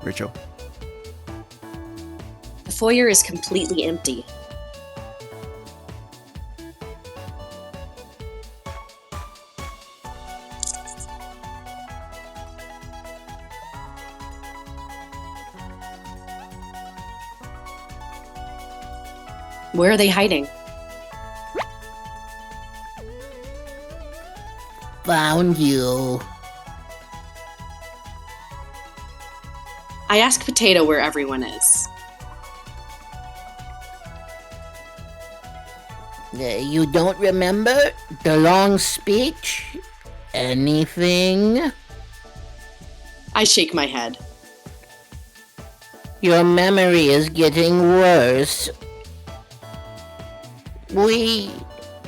Rachel? The foyer is completely empty. Where are they hiding? Found you. I ask Potato where everyone is. You don't remember the long speech? Anything? I shake my head. Your memory is getting worse. We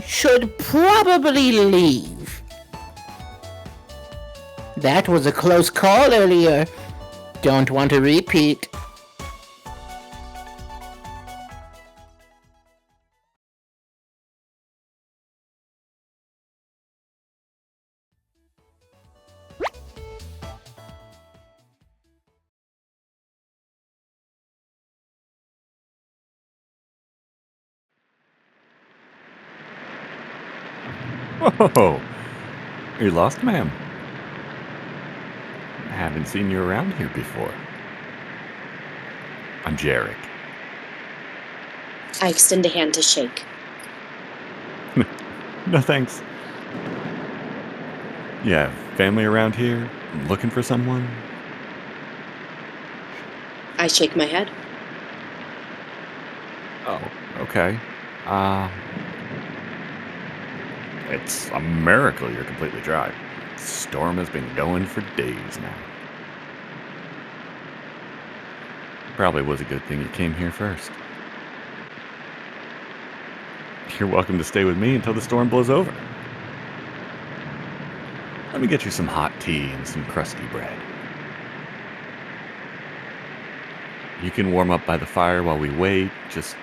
should probably leave. That was a close call earlier. Don't want to repeat. Whoa! You're lost, ma'am. Haven't seen you around here before. I'm Jarek. I extend a hand to shake. No thanks. Yeah, family around here? Looking for someone? I shake my head. Oh, okay. It's a miracle you're completely dry. Storm has been going for days now. Probably was a good thing you came here first. You're welcome to stay with me until the storm blows over. Let me get you some hot tea and some crusty bread. You can warm up by the fire while we wait. Just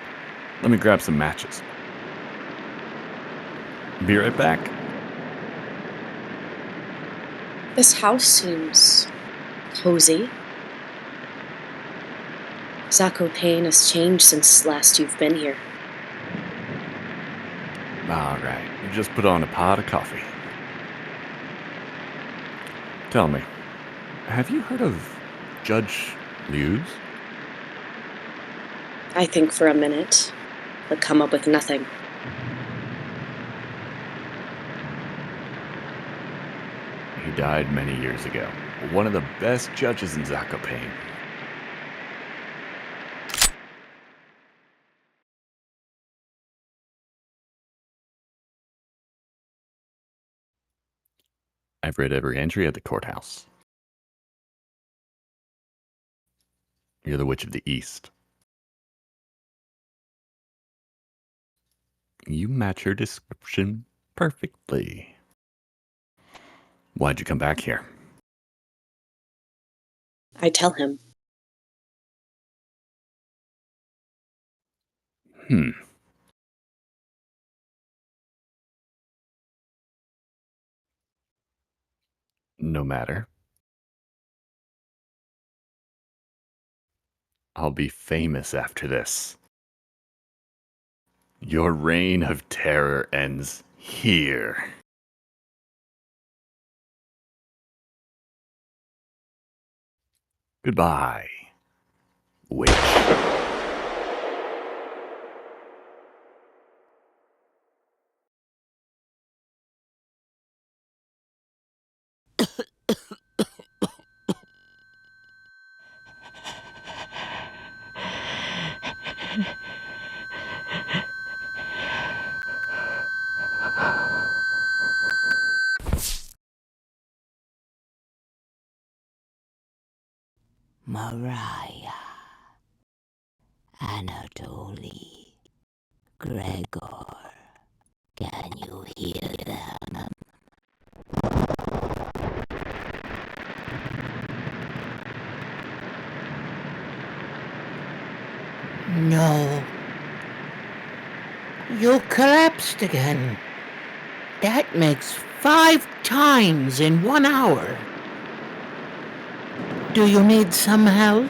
let me grab some matches. Be right back. This house seems cozy. Zakopane has changed since last you've been here. All right, just put on a pot of coffee. Tell me, have you heard of Judge Lewis? I think for a minute, but come up with nothing. He died many years ago. One of the best judges in Zakopane. I've read every entry at the courthouse. You're the Witch of the East. You match her description perfectly. Why'd you come back here? I tell him. No matter. I'll be famous after this. Your reign of terror ends here. Goodbye, witch. Mariah, Anatoly, Gregor, can you hear them? No. You collapsed again. That makes 5 times in 1 hour. Do you need some help?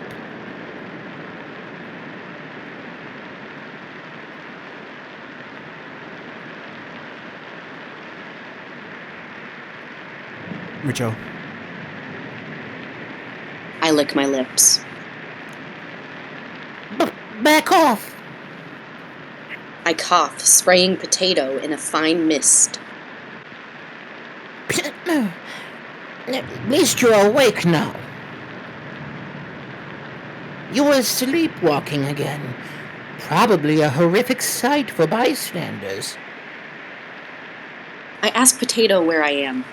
Richo. I lick my lips. Back off! I cough, spraying Potato in a fine mist. At least you're awake now. You were sleepwalking again. Probably a horrific sight for bystanders. I ask Potato where I am.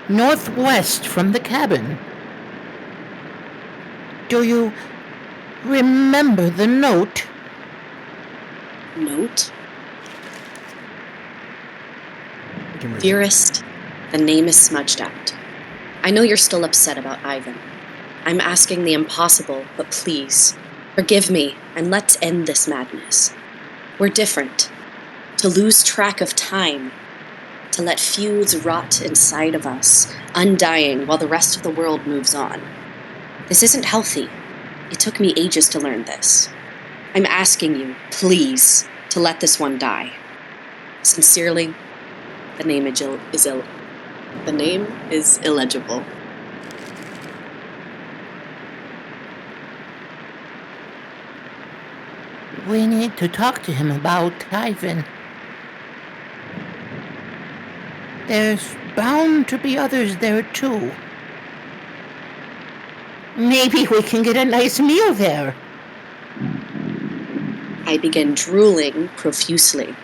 Northwest from the cabin. Do you remember the note? Note? We can read it. Dearest, the name is smudged out. I know you're still upset about Ivan. I'm asking the impossible, but please, forgive me and let's end this madness. We're different. To lose track of time. To let feuds rot inside of us, undying while the rest of the world moves on. This isn't healthy. It took me ages to learn this. I'm asking you, please, to let this one die. Sincerely, the name is illegible. We need to talk to him about Ivan. There's bound to be others there too. Maybe we can get a nice meal there. I begin drooling profusely.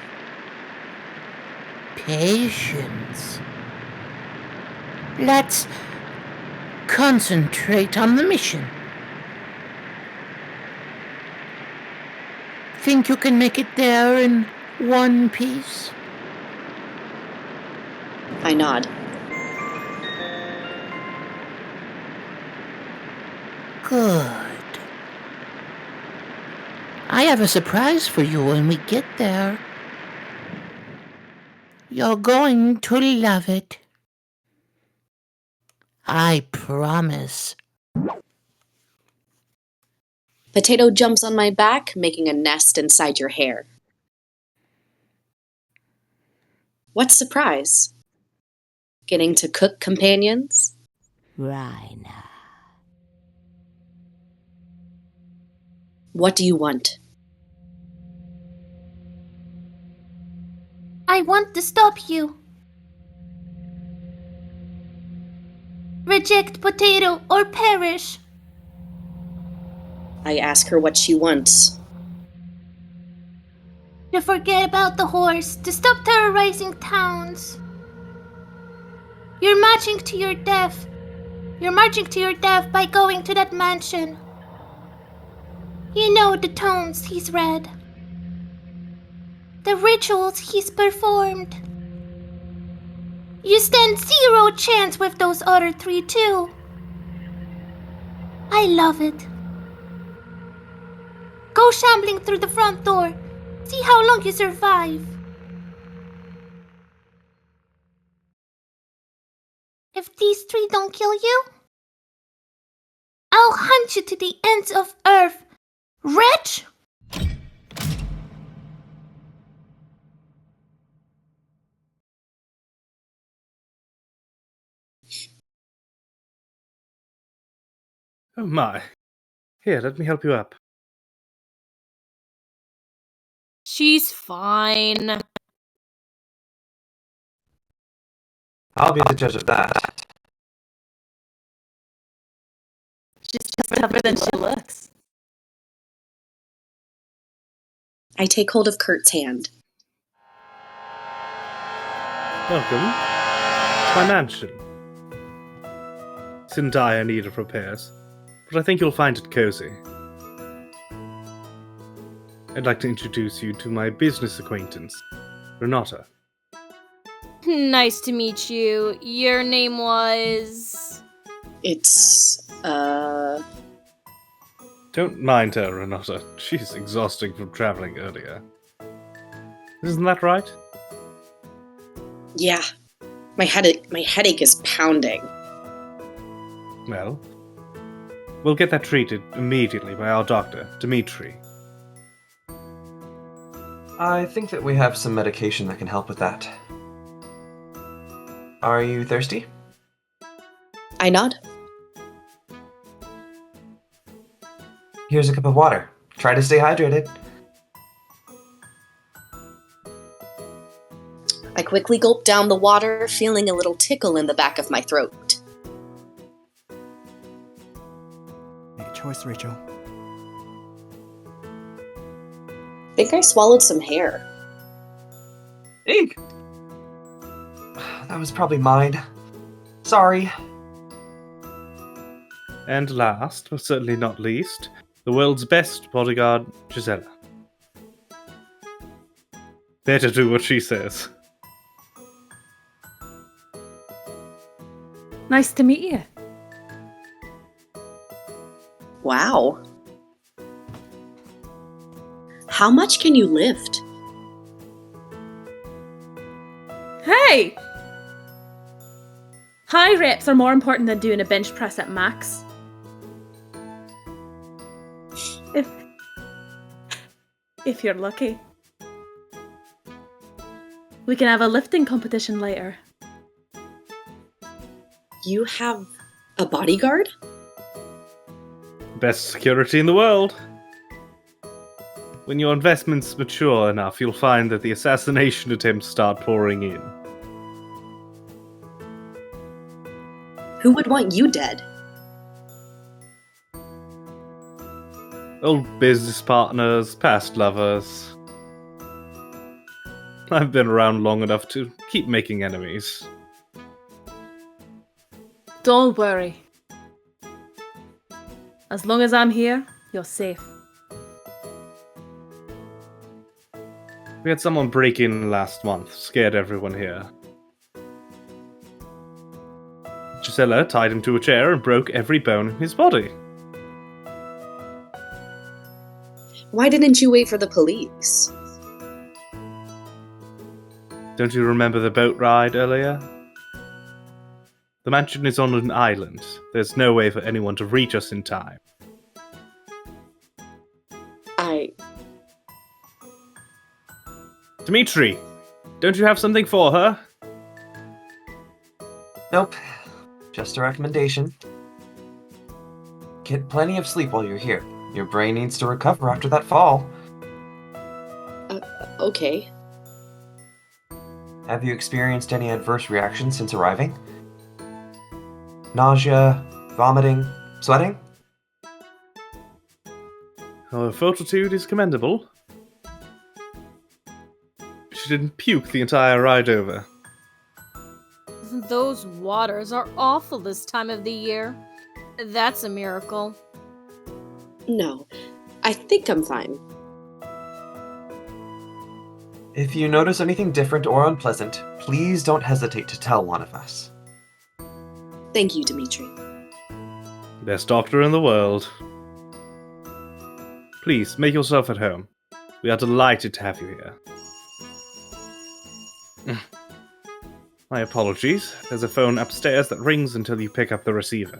Patience. Let's concentrate on the mission. Think you can make it there in one piece? I nod. Good. I have a surprise for you when we get there. You're going to love it. I promise. Potato jumps on my back, making a nest inside your hair. What surprise? Getting to cook companions? Raina. What do you want? I want to stop you. Reject Potato or perish. I ask her what she wants. To forget about the horse, to stop terrorizing towns. You're marching to your death. You're marching to your death by going to that mansion. You know the tones he's read. The rituals he's performed. You stand 0 chance with those other 3 too. I love it. Go shambling through the front door. See how long you survive. If these 3 don't kill you, I'll hunt you to the ends of Earth. Wretch! Oh my. Here, let me help you up. She's fine. I'll be the judge of that. She's just tougher than she looks. I take hold of Kurt's hand. Welcome to my mansion. It's in dire need of repairs, but I think you'll find it cozy. I'd like to introduce you to my business acquaintance, Renata. Nice to meet you. Your name was... It's, Don't mind her, Renata. She's exhausting from traveling earlier. Isn't that right? yeah. My headache is pounding. Well, we'll get that treated immediately by our doctor, Dimitri. I think that we have some medication that can help with that. Are you thirsty? I nod. Here's a cup of water. Try to stay hydrated. I quickly gulp down the water, feeling a little tickle in the back of my throat. Make a choice, Rachel. Think I swallowed some hair. Eek! That was probably mine. Sorry. And last, but certainly not least, the world's best bodyguard, Gisela. Better do what she says. Nice to meet you. Wow. How much can you lift? Hey! High reps are more important than doing a bench press at max. If you're lucky. We can have a lifting competition later. You have a bodyguard? Best security in the world. When your investments mature enough, you'll find that the assassination attempts start pouring in. Who would want you dead? Old business partners, past lovers. I've been around long enough to keep making enemies. Don't worry. As long as I'm here, you're safe. We had someone break in last month, scared everyone here. Gisela tied him to a chair and broke every bone in his body. Why didn't you wait for the police? Don't you remember the boat ride earlier? The mansion is on an island. There's no way for anyone to reach us in time. Dimitri, don't you have something for her? Nope. Just a recommendation. Get plenty of sleep while you're here. Your brain needs to recover after that fall. Okay. Have you experienced any adverse reactions since arriving? Nausea, vomiting, sweating? Her fortitude is commendable. She didn't puke the entire ride over. Those waters are awful this time of the year. That's a miracle. No, I think I'm fine. If you notice anything different or unpleasant, please don't hesitate to tell one of us. Thank you, Dimitri. Best doctor in the world. Please, make yourself at home. We are delighted to have you here. My apologies. There's a phone upstairs that rings until you pick up the receiver.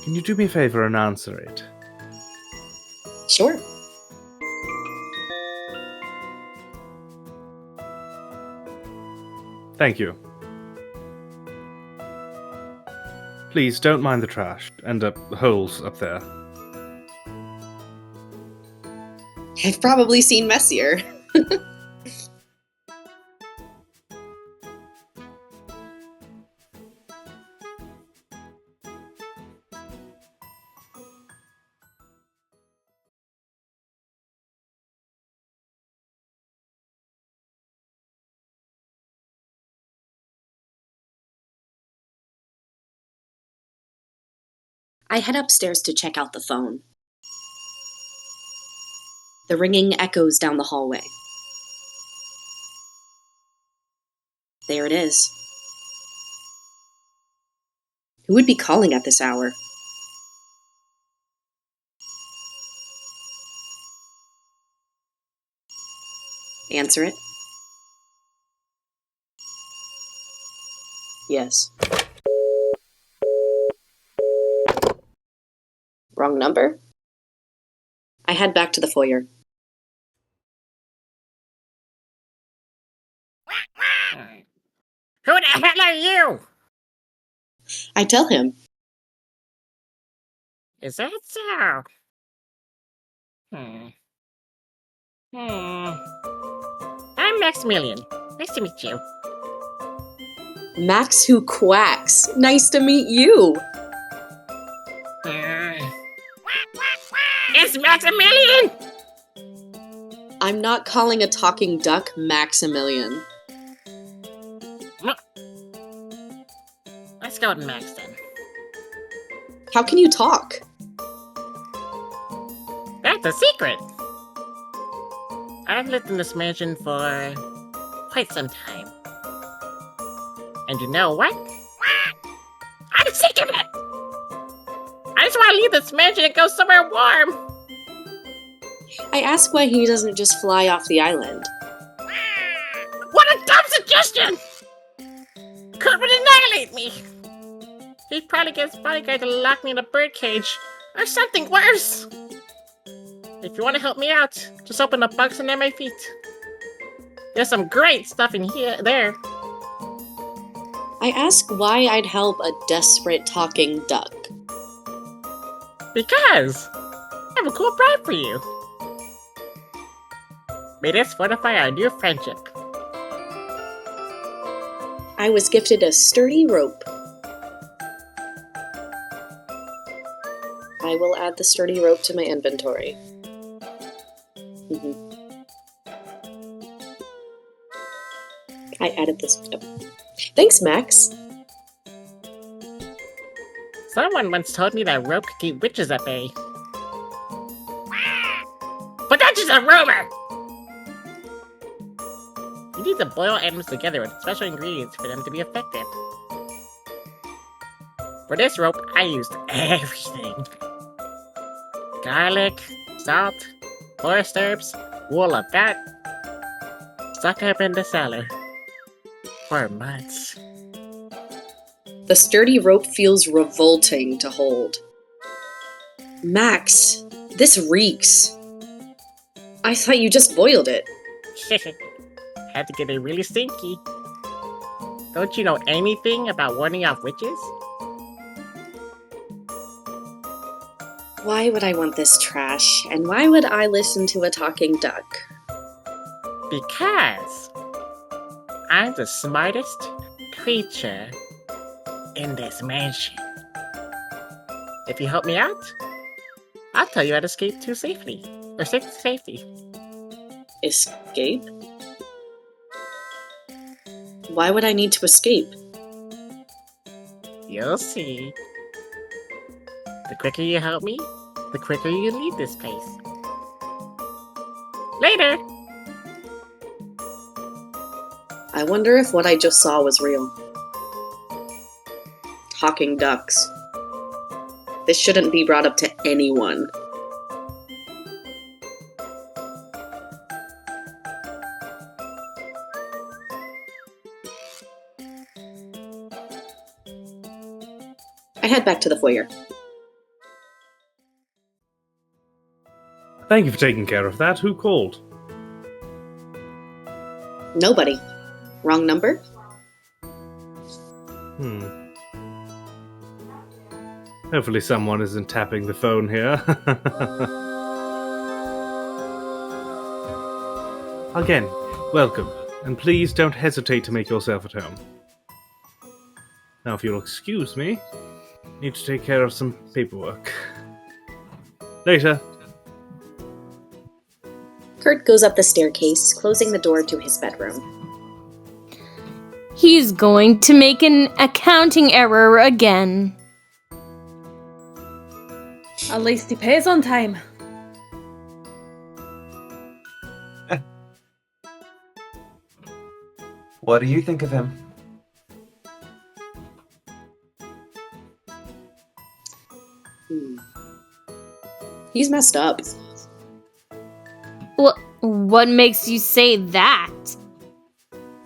Can you do me a favor and answer it? Sure. Thank you. Please don't mind the trash and the holes up there. I've probably seen messier. I head upstairs to check out the phone. The ringing echoes down the hallway. There it is. Who would be calling at this hour? Answer it. Yes. Wrong number? I head back to the foyer. Who the hell are you? I tell him. Is that so? I'm Maximilian. Nice to meet you. Max who quacks. Nice to meet you. It's Maximilian! I'm not calling a talking duck Maximilian. Let's go with Max then. How can you talk? That's a secret! I've lived in this mansion for quite some time. And you know what? I'm sick of it! I just want to leave this mansion and go somewhere warm! I ask why he doesn't just fly off the island. What a dumb suggestion! Kurt would annihilate me! He'd probably get his bodyguard to lock me in a birdcage, or something worse! If you want to help me out, just open a box under my feet. There's some great stuff in there. I ask why I'd help a desperate talking duck. Because I have a cool bribe for you. May this fortify our new friendship. I was gifted a sturdy rope. I will add the sturdy rope to my inventory. I added this. Thanks, Max. Someone once told me that rope could keep witches at bay. But that's just a rumor! You need to boil items together with special ingredients for them to be effective. For this rope, I used everything. Garlic, salt, forest herbs, wool of bat. Stuck up in the cellar. For months. The sturdy rope feels revolting to hold. Max, this reeks. I thought you just boiled it. Had to get it really stinky. Don't you know anything about warding off witches? Why would I want this trash? And why would I listen to a talking duck? Because I'm the smartest creature in this mansion. If you help me out, I'll tell you how to escape to safety. Or safe to safety. Escape? Why would I need to escape? You'll see. The quicker you help me, the quicker you leave this place. Later! I wonder if what I just saw was real. Talking ducks. This shouldn't be brought up to anyone. I head back to the foyer. Thank you for taking care of that. Who called? Nobody. Wrong number? Hopefully someone isn't tapping the phone here. Again, welcome, and please don't hesitate to make yourself at home. Now, if you'll excuse me, I need to take care of some paperwork. Later. Kurt goes up the staircase, closing the door to his bedroom. He's going to make an accounting error again. At least he pays on time. What do you think of him? He's messed up. What makes you say that?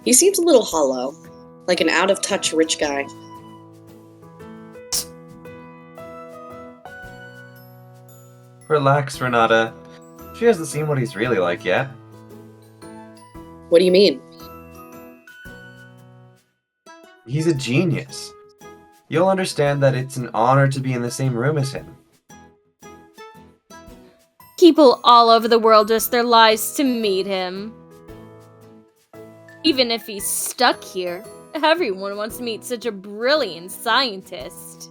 He seems a little hollow, like an out-of-touch rich guy. Relax, Renata. She hasn't seen what he's really like yet. What do you mean? He's a genius. You'll understand that it's an honor to be in the same room as him. People all over the world risk their lives to meet him. Even if he's stuck here, everyone wants to meet such a brilliant scientist.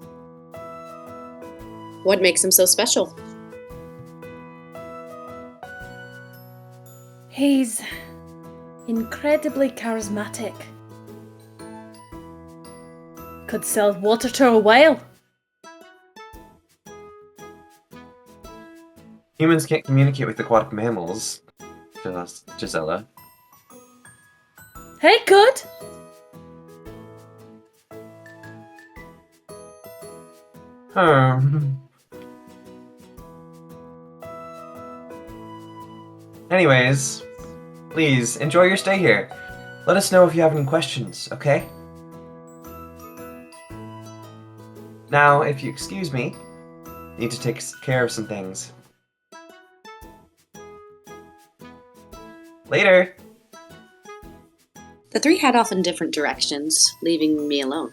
What makes him so special? He's incredibly charismatic. Could sell water to a whale. Humans can't communicate with aquatic mammals, Gisela. Hey, good. Anyways, please enjoy your stay here. Let us know if you have any questions, okay? Now, if you excuse me, need to take care of some things. Later! The three head off in different directions, leaving me alone.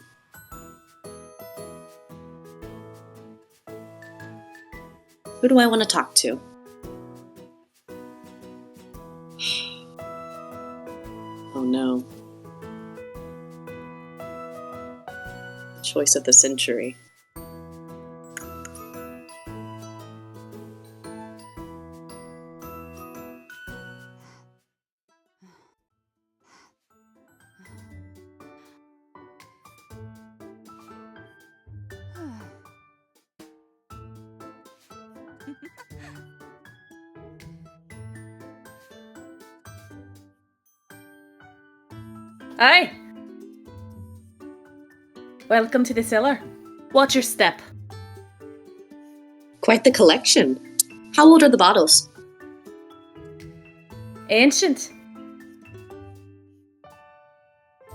Who do I want to talk to? Oh no. Choice of the century. Aye. Welcome to the cellar. Watch your step. Quite the collection. How old are the bottles? Ancient.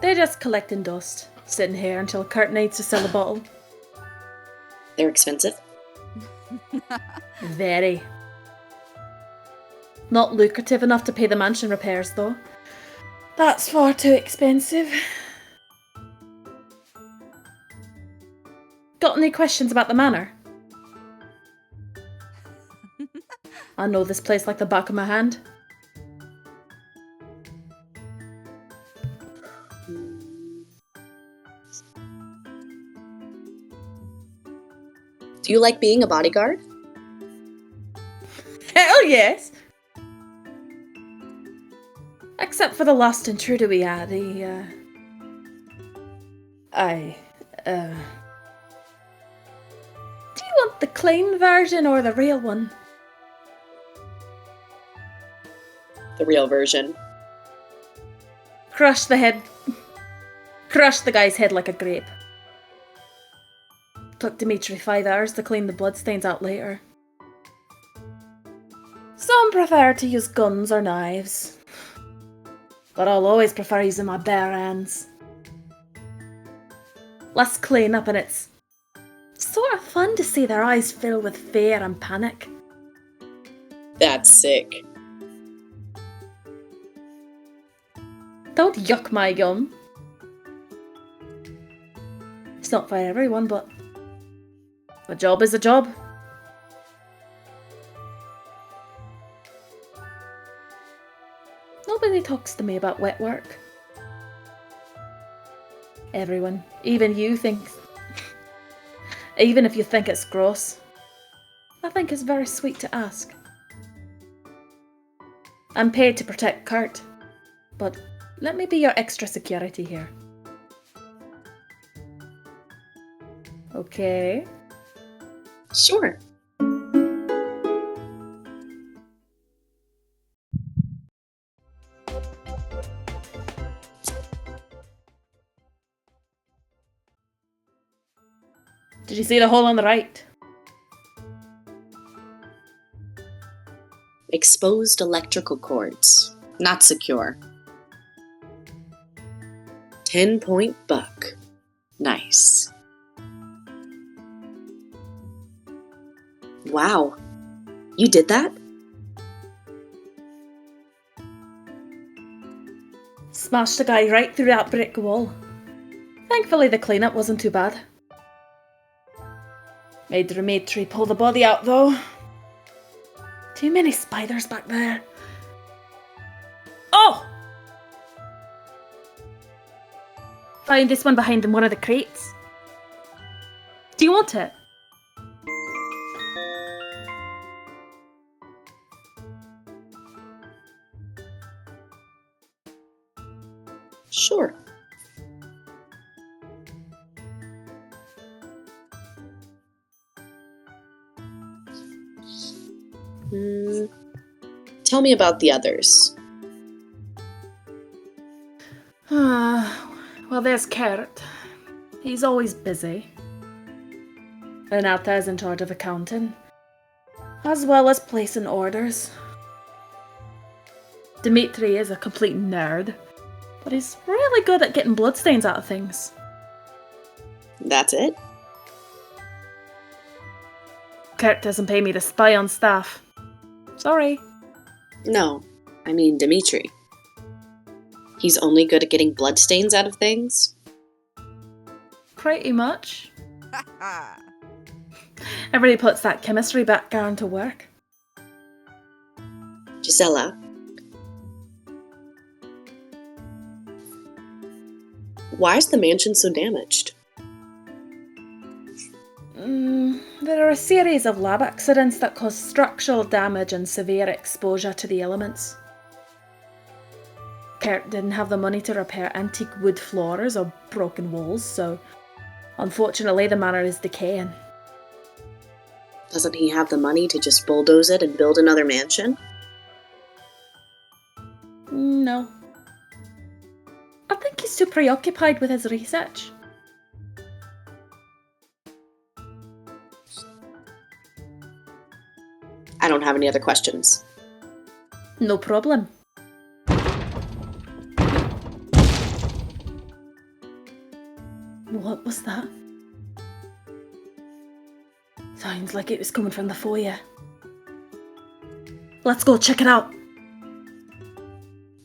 They're just collecting dust, sitting here until Kurt needs to sell a bottle. They're expensive. Very. Not lucrative enough to pay the mansion repairs, though. That's far too expensive. Got any questions about the manor? I know this place like the back of my hand. Do you like being a bodyguard? Hell yes! Except for the last intruder we had, Do you want the clean version or the real one? The real version. Crush the guy's head like a grape. Took Dimitri 5 hours to clean the bloodstains out later. Some prefer to use guns or knives. But I'll always prefer using my bare hands. Less clean up, and it's sort of fun to see their eyes fill with fear and panic. That's sick. Don't yuck my yum. It's not for everyone, but a job is a job. Nobody talks to me about wet work. Everyone, even you even if you think it's gross, I think it's very sweet to ask. I'm paid to protect Kurt, but let me be your extra security here. Okay? Sure. Did you see the hole on the right? Exposed electrical cords. Not secure. 10-point buck. Nice. Wow. You did that? Smashed a guy right through that brick wall. Thankfully, the cleanup wasn't too bad. Made Dimitri pull the body out, though. Too many spiders back there. Oh! Found this one behind in one of the crates. Do you want it? Sure. Tell me about the others. Well, there's Kurt. He's always busy. Renata is in charge of accounting, as well as placing orders. Dimitri is a complete nerd, but he's really good at getting bloodstains out of things. That's it? Kurt doesn't pay me to spy on staff. Sorry. No, I mean Dimitri. He's only good at getting bloodstains out of things? Pretty much. Everybody puts that chemistry background to work. Gisela. Why is the mansion so damaged? There are a series of lab accidents that cause structural damage and severe exposure to the elements. Kurt didn't have the money to repair antique wood floors or broken walls, so unfortunately the manor is decaying. Doesn't he have the money to just bulldoze it and build another mansion? No. I think he's too preoccupied with his research. I don't have any other questions. No problem. What was that? Sounds like it was coming from the foyer. Let's go check it out.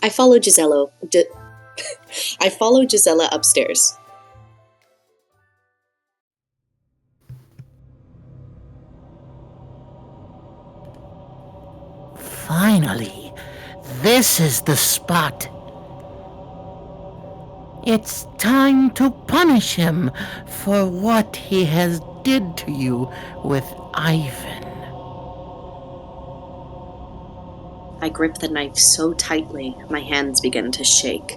I follow Gisela. I follow Gisela upstairs. Finally, this is the spot. It's time to punish him for what he has did to you with Ivan. I grip the knife so tightly, my hands begin to shake.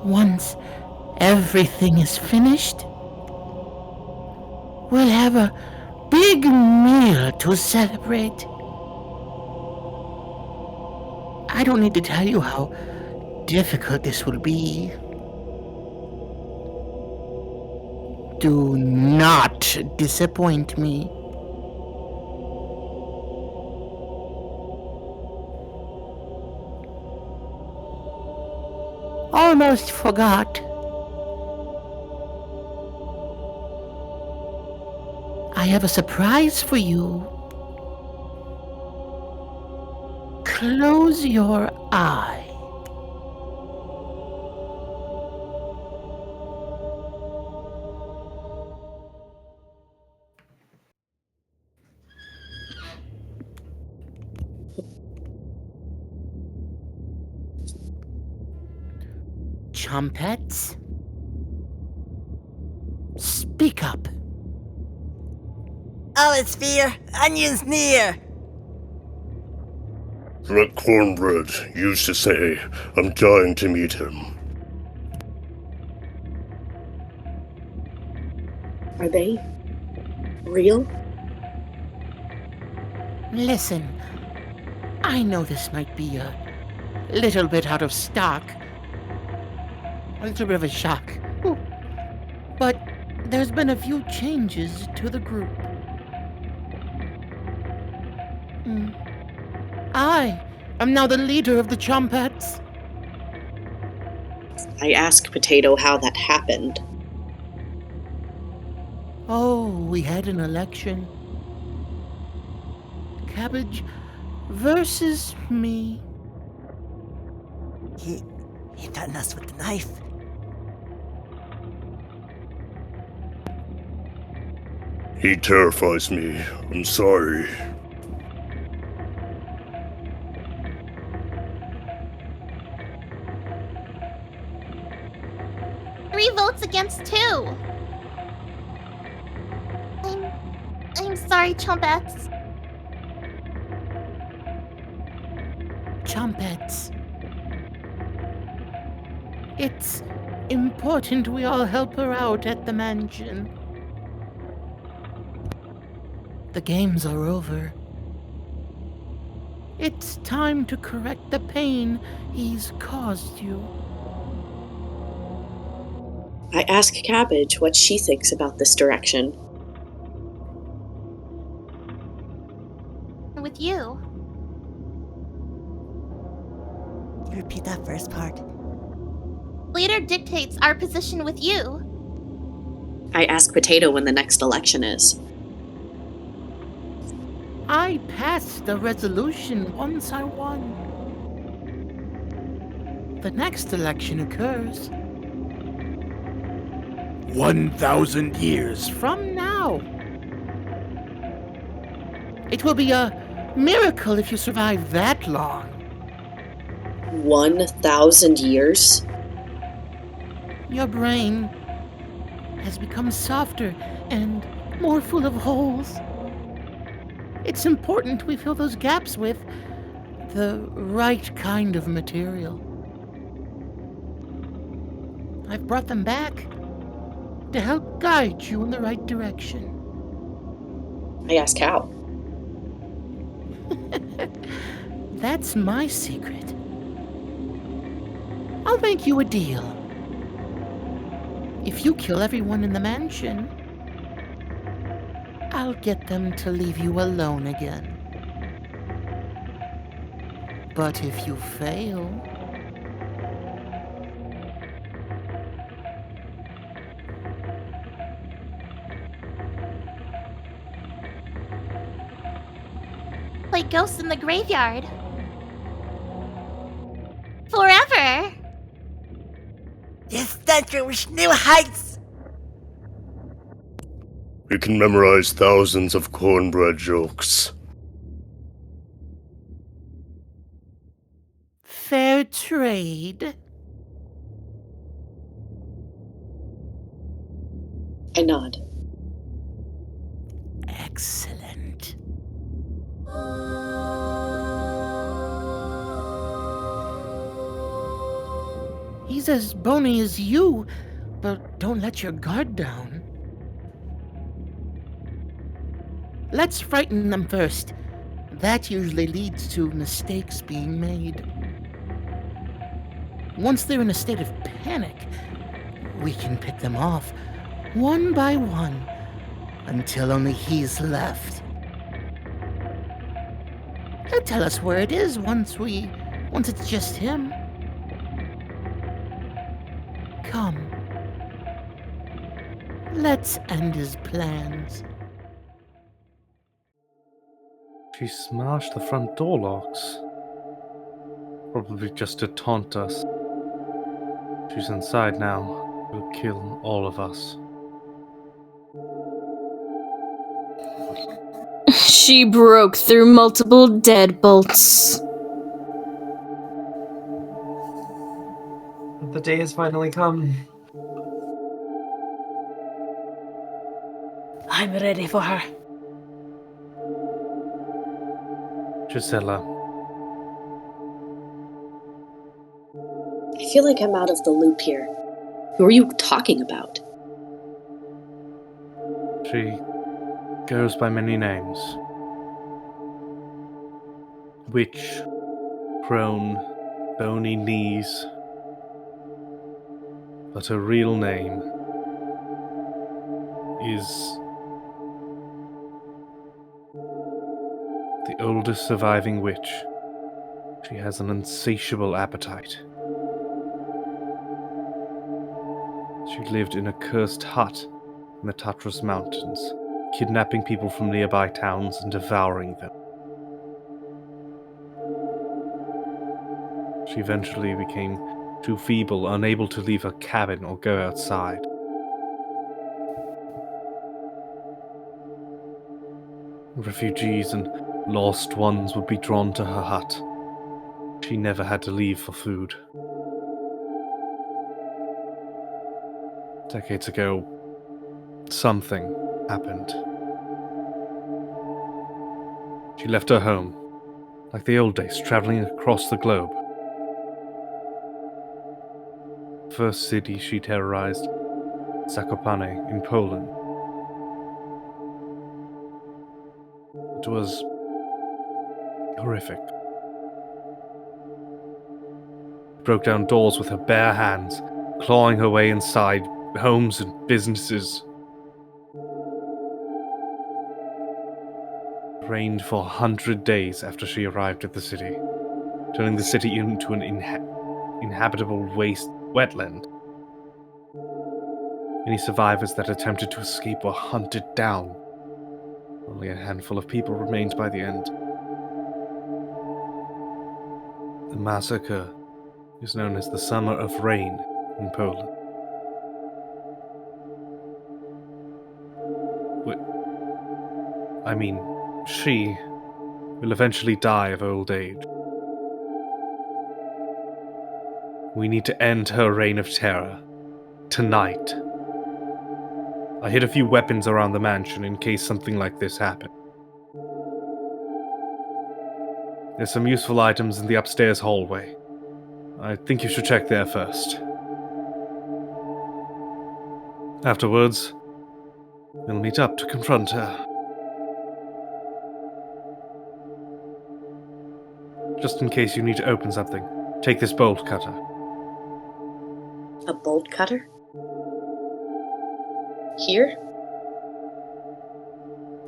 Once everything is finished, we'll have a big meal to celebrate. I don't need to tell you how difficult this will be. Do not disappoint me. Almost forgot. I have a surprise for you. Close your eye. Trumpets? Speak up. Atmosphere, onions near. That cornbread used to say, I'm dying to meet him. Are they real? Listen, I know this might be a little bit out of stock. A little bit of a shock. But there's been a few changes to the group. I am now the leader of the Trumpets. I ask Potato how that happened. Oh, we had an election. Cabbage versus me. He threatened us with the knife. He terrifies me. I'm sorry. Three votes against two. I'm sorry, Chompettes. Chompettes. It's important we all help her out at the mansion. The games are over. It's time to correct the pain he's caused you. I ask Cabbage what she thinks about this direction. With you. Can you repeat that first part? Leader dictates our position with you. I ask Potato when the next election is. I passed the resolution once I won. The next election occurs 1,000 years from now. It will be a miracle if you survive that long. 1,000 years? Your brain has become softer and more full of holes. It's important we fill those gaps with the right kind of material. I've brought them back to help guide you in the right direction. I ask how. That's my secret. I'll make you a deal. If you kill everyone in the mansion, I'll get them to leave you alone again. But if you fail, Play ghosts in the graveyard. Forever! Yes, that will reach new heights! We can memorize thousands of cornbread jokes. fair trade. I nod. Excellent. He's as bony as you, but don't let your guard down. Let's frighten them first. That usually leads to mistakes being made. Once they're in a state of panic, we can pick them off, one by one, until only he's left. He'll tell us where it is once it's just him. Come. Let's end his plans. She smashed the front door locks. Probably just to taunt us. She's inside now. Will kill all of us. She broke through multiple deadbolts. The day has finally come. I'm ready for her. Gisela. I feel like I'm out of the loop here. Who are you talking about? She goes by many names. Witch, crone, bony knees. But her real name is the oldest surviving witch. She has an insatiable appetite. She lived in a cursed hut in the Tatras Mountains, kidnapping people from nearby towns and devouring them. She eventually became too feeble, unable to leave her cabin or go outside. Refugees and lost ones would be drawn to her hut. She never had to leave for food. Decades ago, something happened. She left her home, like the old days, traveling across the globe. First city she terrorized, Zakopane in Poland. It was horrific. She broke down doors with her bare hands, clawing her way inside homes and businesses. It rained for 100 days after she arrived at the city, turning the city into an inhabitable wetland. Any survivors that attempted to escape were hunted down. Only a handful of people remained by the end. The massacre is known as the Summer of Rain in Poland. She will eventually die of old age. We need to end her reign of terror. Tonight. I hid a few weapons around the mansion in case something like this happened. There's some useful items in the upstairs hallway. I think you should check there first. Afterwards, we'll meet up to confront her. Just in case you need to open something, take this bolt cutter. A bolt cutter? Here?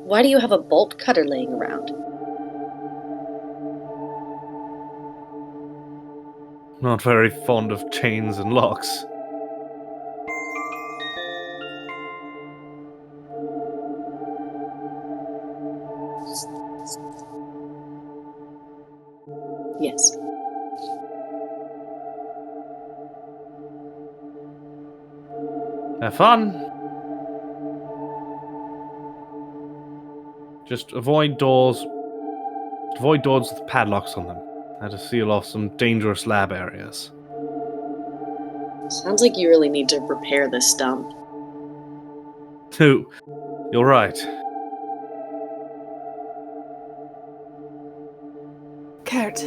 Why do you have a bolt cutter laying around? Not very fond of chains and locks. Yes. Have fun. Just avoid doors with padlocks on them. And to seal off some dangerous lab areas. Sounds like you really need to repair this dump. You're right. Kurt,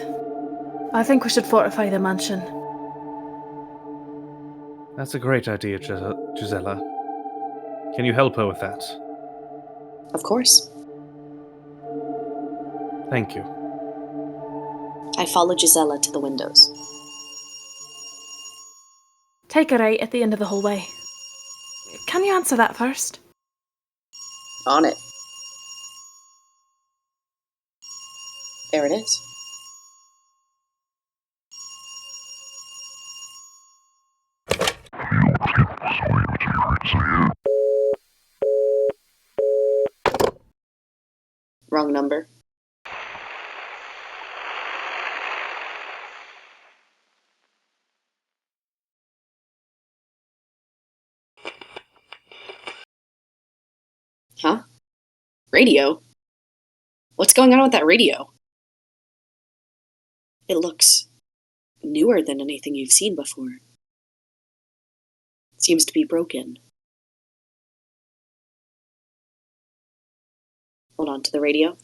I think we should fortify the mansion. That's a great idea, Gisela. Can you help her with that? Of course. Thank you. I follow Gisela to the windows. Take a right at the end of the hallway. Can you answer that first? On it. There it is. Wrong number. Huh? Radio? What's going on with that radio? It looks newer than anything you've seen before. It seems to be broken. Hold on to the radio.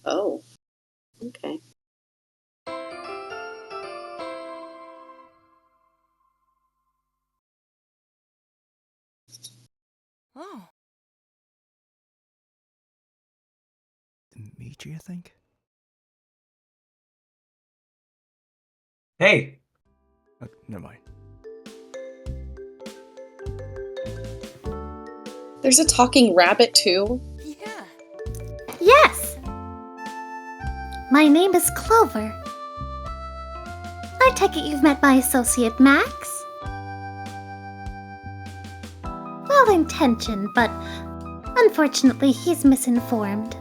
Oh, okay. Oh. Dimitri, I think? Hey! Never mind. There's a talking rabbit, too? Yeah. Yes! My name is Clover. I take it you've met my associate Max? Well-intentioned, but unfortunately he's misinformed.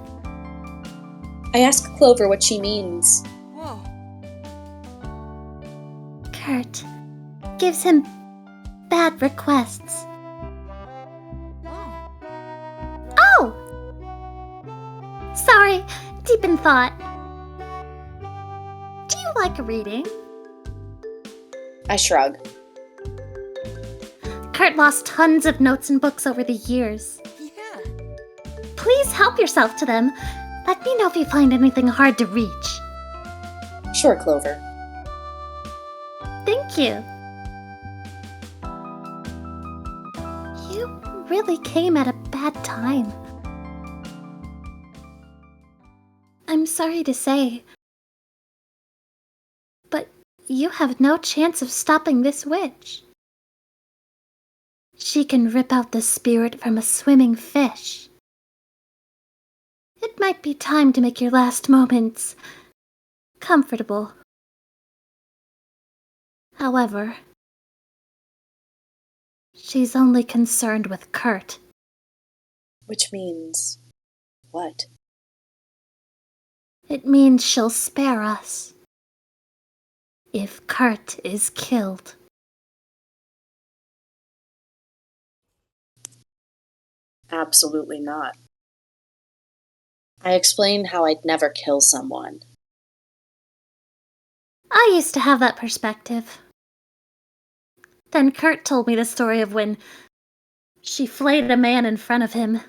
I asked Clover what she means. Whoa. Kurt. Gives him bad requests. Oh! Sorry, deep in thought. Do you like reading? I shrug. Kurt lost tons of notes and books over the years. Yeah. Please help yourself to them. Let me know if you find anything hard to reach. Sure, Clover. Thank you. You really came at a bad time. I'm sorry to say, but you have no chance of stopping this witch. She can rip out the spirit from a swimming fish. It might be time to make your last moments comfortable. However, she's only concerned with Kurt. Which means what? It means she'll spare us if Kurt is killed. Absolutely not. I explained how I'd never kill someone. I used to have that perspective. Then Kurt told me the story of when she flayed a man in front of him.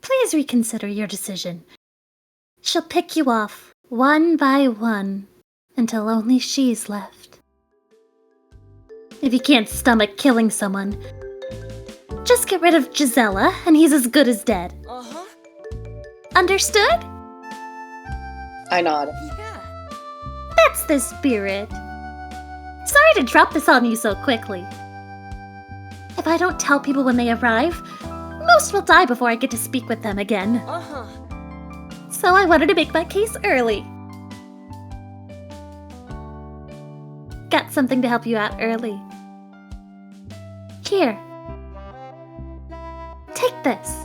Please reconsider your decision. She'll pick you off, one by one, until only she's left. If you can't stomach killing someone, just get rid of Gisela, and he's as good as dead. Uh-huh. Understood? I nod. Yeah. That's the spirit. Sorry to drop this on you so quickly. If I don't tell people when they arrive, most will die before I get to speak with them again. Uh-huh. So I wanted to make my case early. Got something to help you out early. Here. Take this.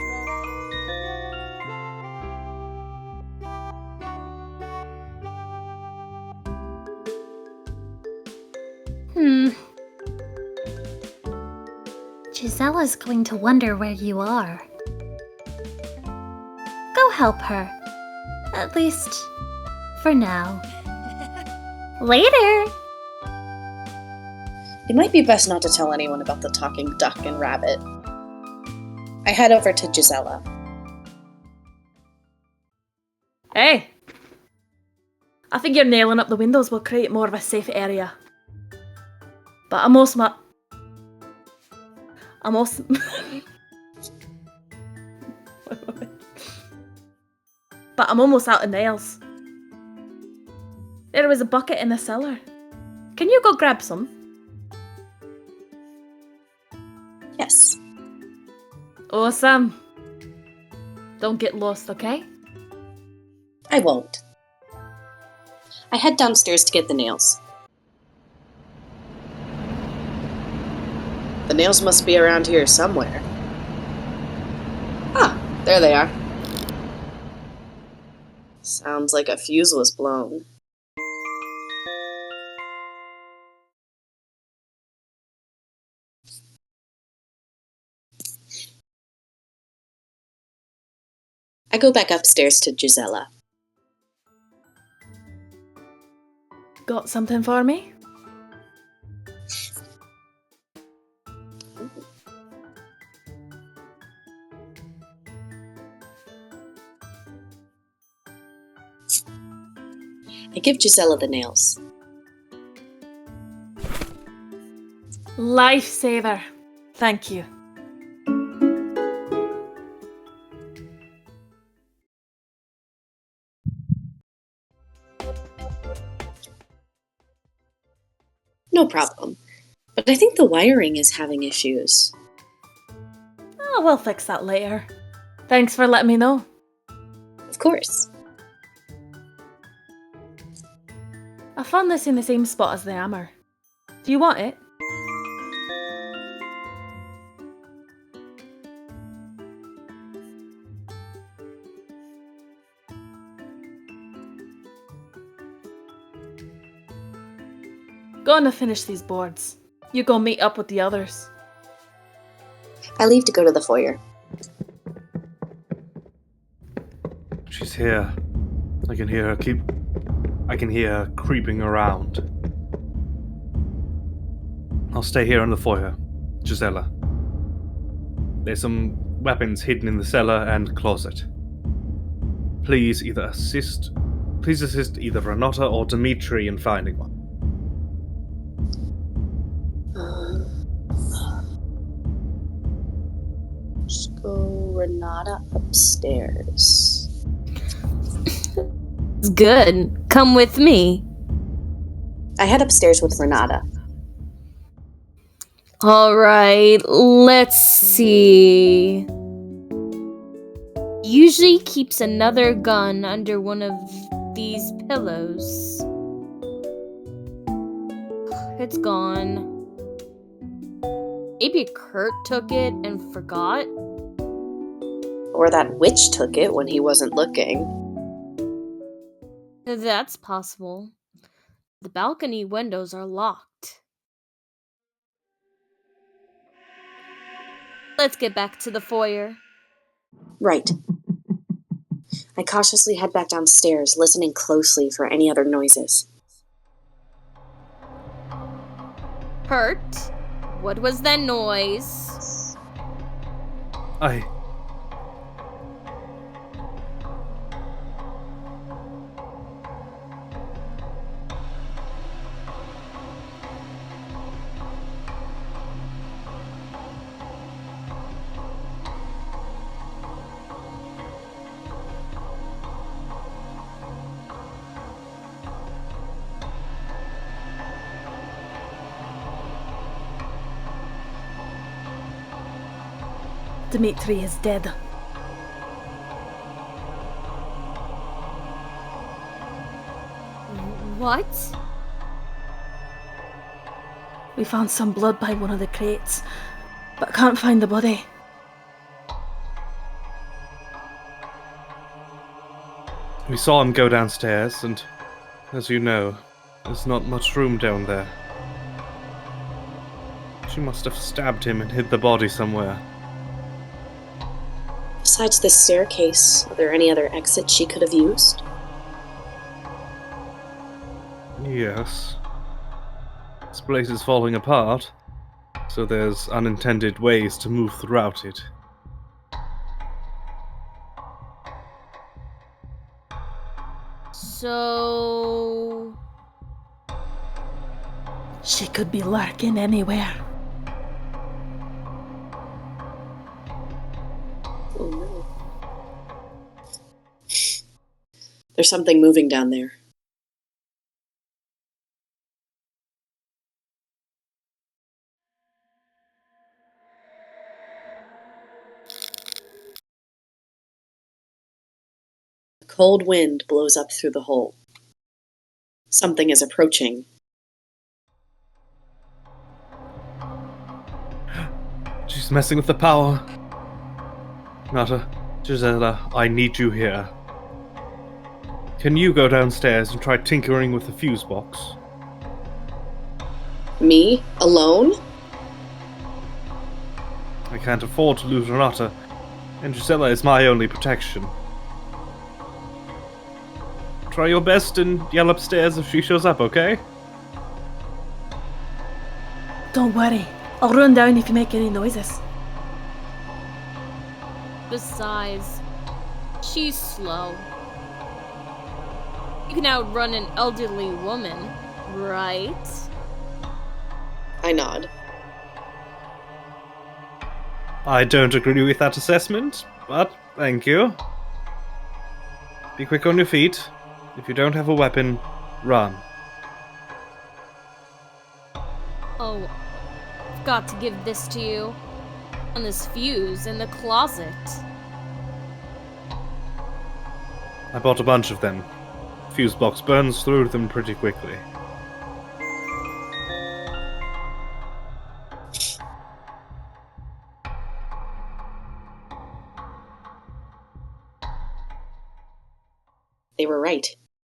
Gisela's going to wonder where you are. Go help her. At least, for now. Later! It might be best not to tell anyone about the talking duck and rabbit. I head over to Gisela. Hey! I think you're nailing up the windows will create more of a safe area. But I'm also... But I'm almost out of nails. There was a bucket in the cellar. Can you go grab some? Yes. Awesome. Don't get lost, okay? I won't. I head downstairs to get the nails. The nails must be around here somewhere. Ah, there they are. Sounds like a fuse was blown. I go back upstairs to Gisela. Got something for me? I give Gisela the nails. Lifesaver. Thank you. No problem. But I think the wiring is having issues. Oh, we'll fix that later. Thanks for letting me know. Of course. I found this in the same spot as the hammer. Do you want it? Gonna finish these boards. You go meet up with the others. I leave to go to the foyer. She's here. I can hear her creeping around. I'll stay here in the foyer. Gisela. There's some weapons hidden in the cellar and closet. Please assist either Renata or Dimitri in finding one. Just go Renata upstairs. It's good. Come with me. I head upstairs with Renata. Alright, let's see. Usually keeps another gun under one of these pillows. It's gone. Maybe Kurt took it and forgot? Or that witch took it when he wasn't looking. That's possible. The balcony windows are locked. Let's get back to the foyer. Right. I cautiously head back downstairs, listening closely for any other noises. Kurt, what was that noise? Dimitri is dead. What? We found some blood by one of the crates, but can't find the body. We saw him go downstairs, and as you know, there's not much room down there. She must have stabbed him and hid the body somewhere. Besides this staircase, are there any other exits she could have used? Yes. This place is falling apart, so there's unintended ways to move throughout it. So... She could be lurking anywhere. Oh no. There's something moving down there. A cold wind blows up through the hole. Something is approaching. She's messing with the power. Nata, Gisela, I need you here. Can you go downstairs and try tinkering with the fuse box? Me? Alone? I can't afford to lose Renata, and Gisela is my only protection. Try your best and yell upstairs if she shows up, okay? Don't worry, I'll run down if you make any noises. Besides, she's slow. You can outrun an elderly woman, right? I nod. I don't agree with that assessment, but thank you. Be quick on your feet. If you don't have a weapon, run. Oh, I've got to give this to you. On this fuse in the closet. I bought a bunch of them. Fuse box burns through them pretty quickly. They were right.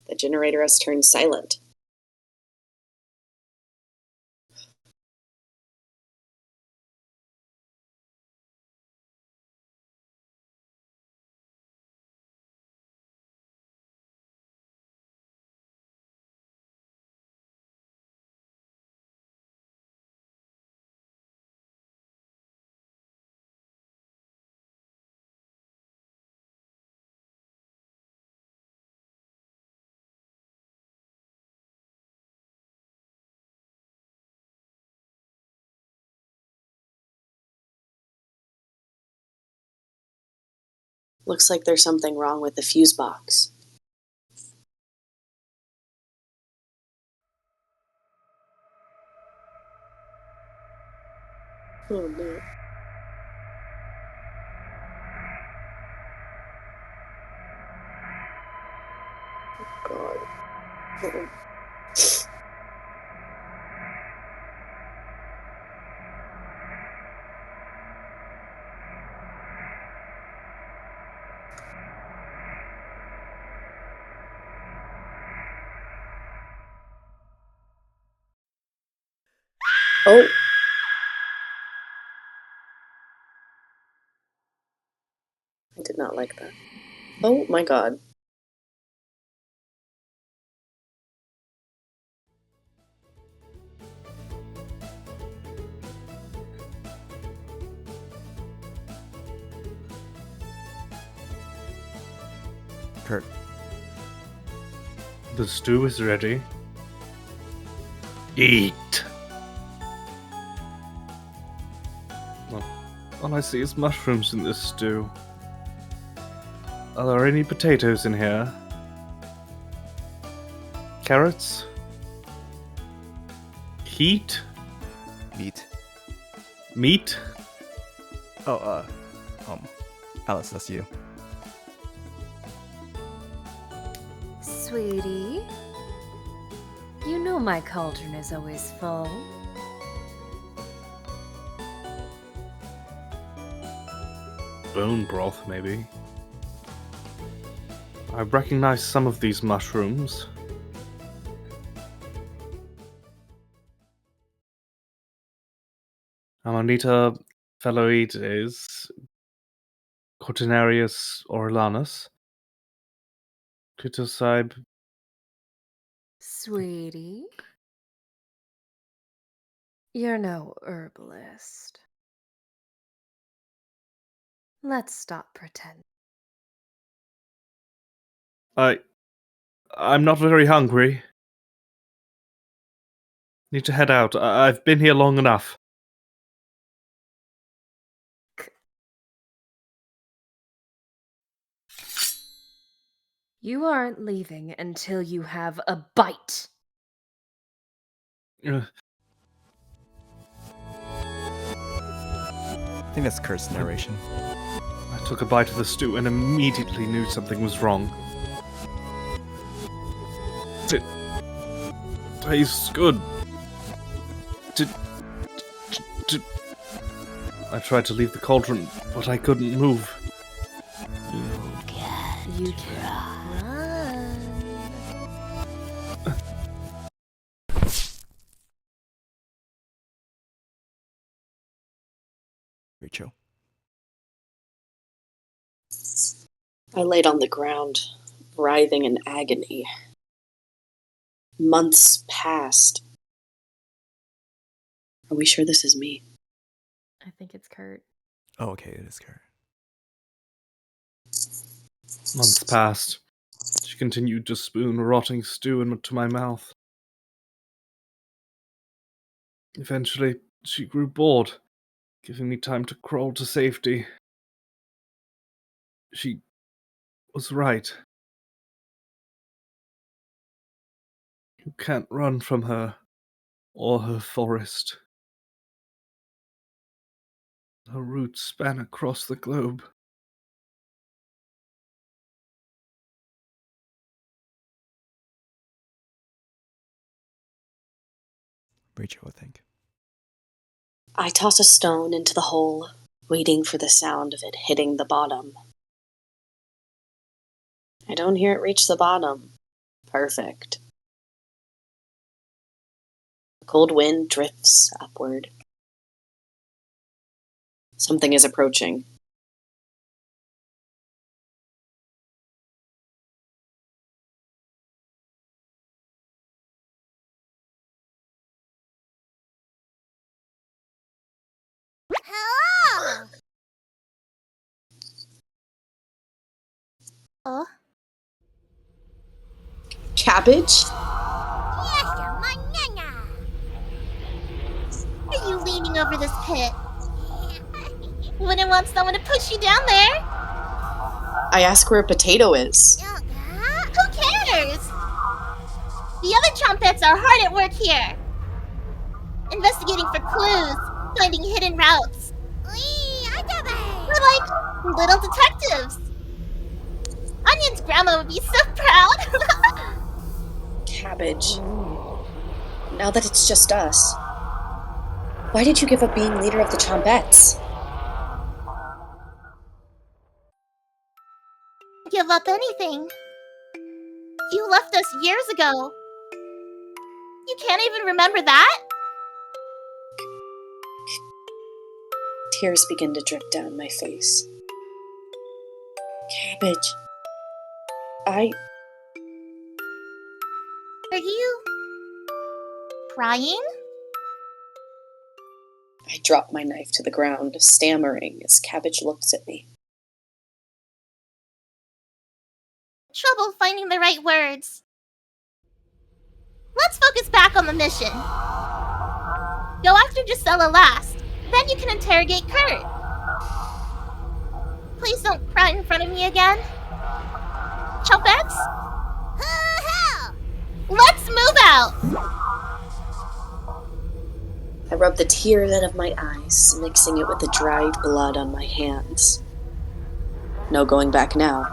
The generator has turned silent. Looks like there's something wrong with the fuse box. Oh no. God. Uh-oh. Oh. I did not like that. Oh my god. Kurt. The stew is ready. Eat! All I see is mushrooms in this stew. Are there any potatoes in here? Carrots? Heat? Meat. Meat? Oh, Alice, that's you. Sweetie, you know my cauldron is always full. Bone broth, maybe. I recognize some of these mushrooms. Amanita phalloides, Cortinarius orlanus, Critocybe. Sweetie, you're no herbalist. Let's stop pretending. I'm not very hungry. Need to head out. I've been here long enough. You aren't leaving until you have a bite. I think that's Kurt's narration. I took a bite of the stew and immediately knew something was wrong. It tastes good. I tried to leave the cauldron, but I couldn't move. You can run. Rachel. I laid on the ground, writhing in agony. Months passed. Are we sure this is me? I think it's Kurt. Oh, okay, it is Kurt. Months passed. She continued to spoon rotting stew into my mouth. Eventually, she grew bored, giving me time to crawl to safety. She was right. You can't run from her or her forest. Her roots span across the globe. Rachel, I think. I toss a stone into the hole, waiting for the sound of it hitting the bottom. I don't hear it reach the bottom. Perfect. The cold wind drifts upward. Something is approaching. Cabbage? Are you leaning over this pit? Wouldn't want someone to push you down there? I ask where a potato is. Who cares? The other trumpets are hard at work here. Investigating for clues, finding hidden routes. We're like little detectives. Onion's grandma would be so proud. Cabbage. Now that it's just us, why did you give up being leader of the Chompettes? Give up anything. You left us years ago. You can't even remember that? Tears begin to drip down my face. Cabbage. Are you crying? I drop my knife to the ground, stammering as Cabbage looks at me. Trouble finding the right words. Let's focus back on the mission. Go after Gisela last, then you can interrogate Kurt. Please don't cry in front of me again. Chumpettes? Let's move out! I rub the tears out of my eyes, mixing it with the dried blood on my hands. No going back now.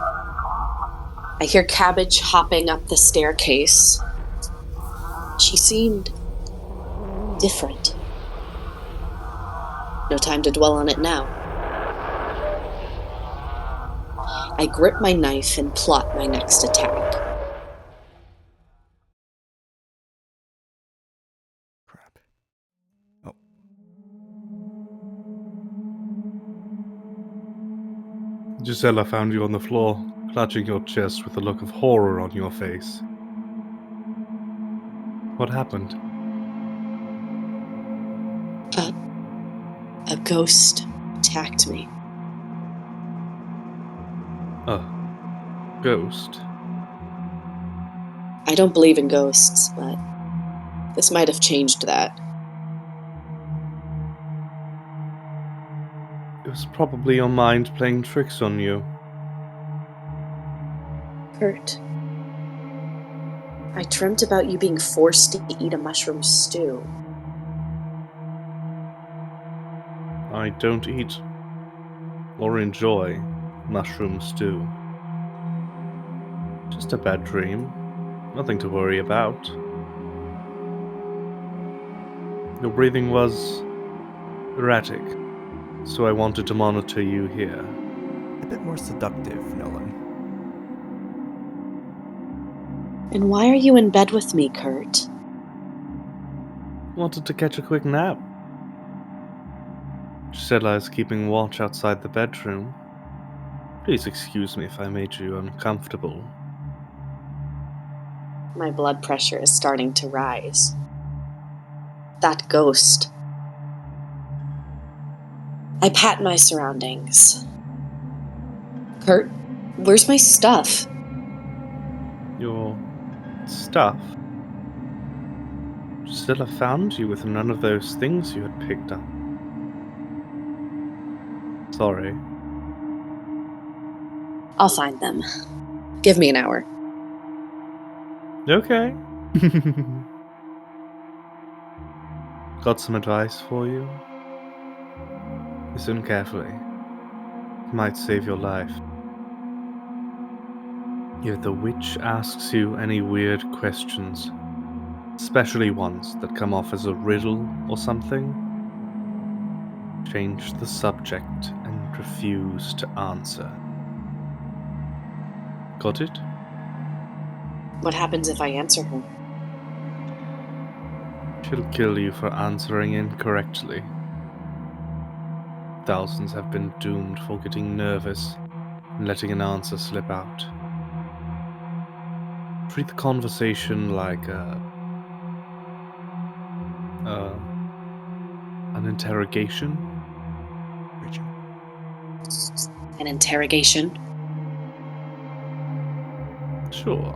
I hear Cabbage hopping up the staircase. She seemed different. No time to dwell on it now. I grip my knife and plot my next attack. Crap. Oh. Gisela found you on the floor, clutching your chest with a look of horror on your face. What happened? A ghost attacked me. A ghost? I don't believe in ghosts, but this might have changed that. It was probably your mind playing tricks on you. Kurt, I dreamt about you being forced to eat a mushroom stew. I don't eat or enjoy mushroom stew. Just a bad dream. Nothing to worry about. Your breathing was erratic, so I wanted to monitor you here. A bit more seductive, Nolan. And why are you in bed with me, Kurt? Wanted to catch a quick nap. Gisela is keeping watch outside the bedroom. Please excuse me if I made you uncomfortable. My blood pressure is starting to rise. That ghost. I pat my surroundings. Kurt, where's my stuff? Your stuff? Gisela found you with none of those things you had picked up. Sorry. I'll find them. Give me an hour. Okay. Got some advice for you? Listen carefully. It might save your life. If the witch asks you any weird questions, especially ones that come off as a riddle or something, change the subject and refuse to answer. Got it? What happens if I answer her? She'll kill you for answering incorrectly. Thousands have been doomed for getting nervous and letting an answer slip out. Treat the conversation like an interrogation. Rachel. An interrogation? Sure.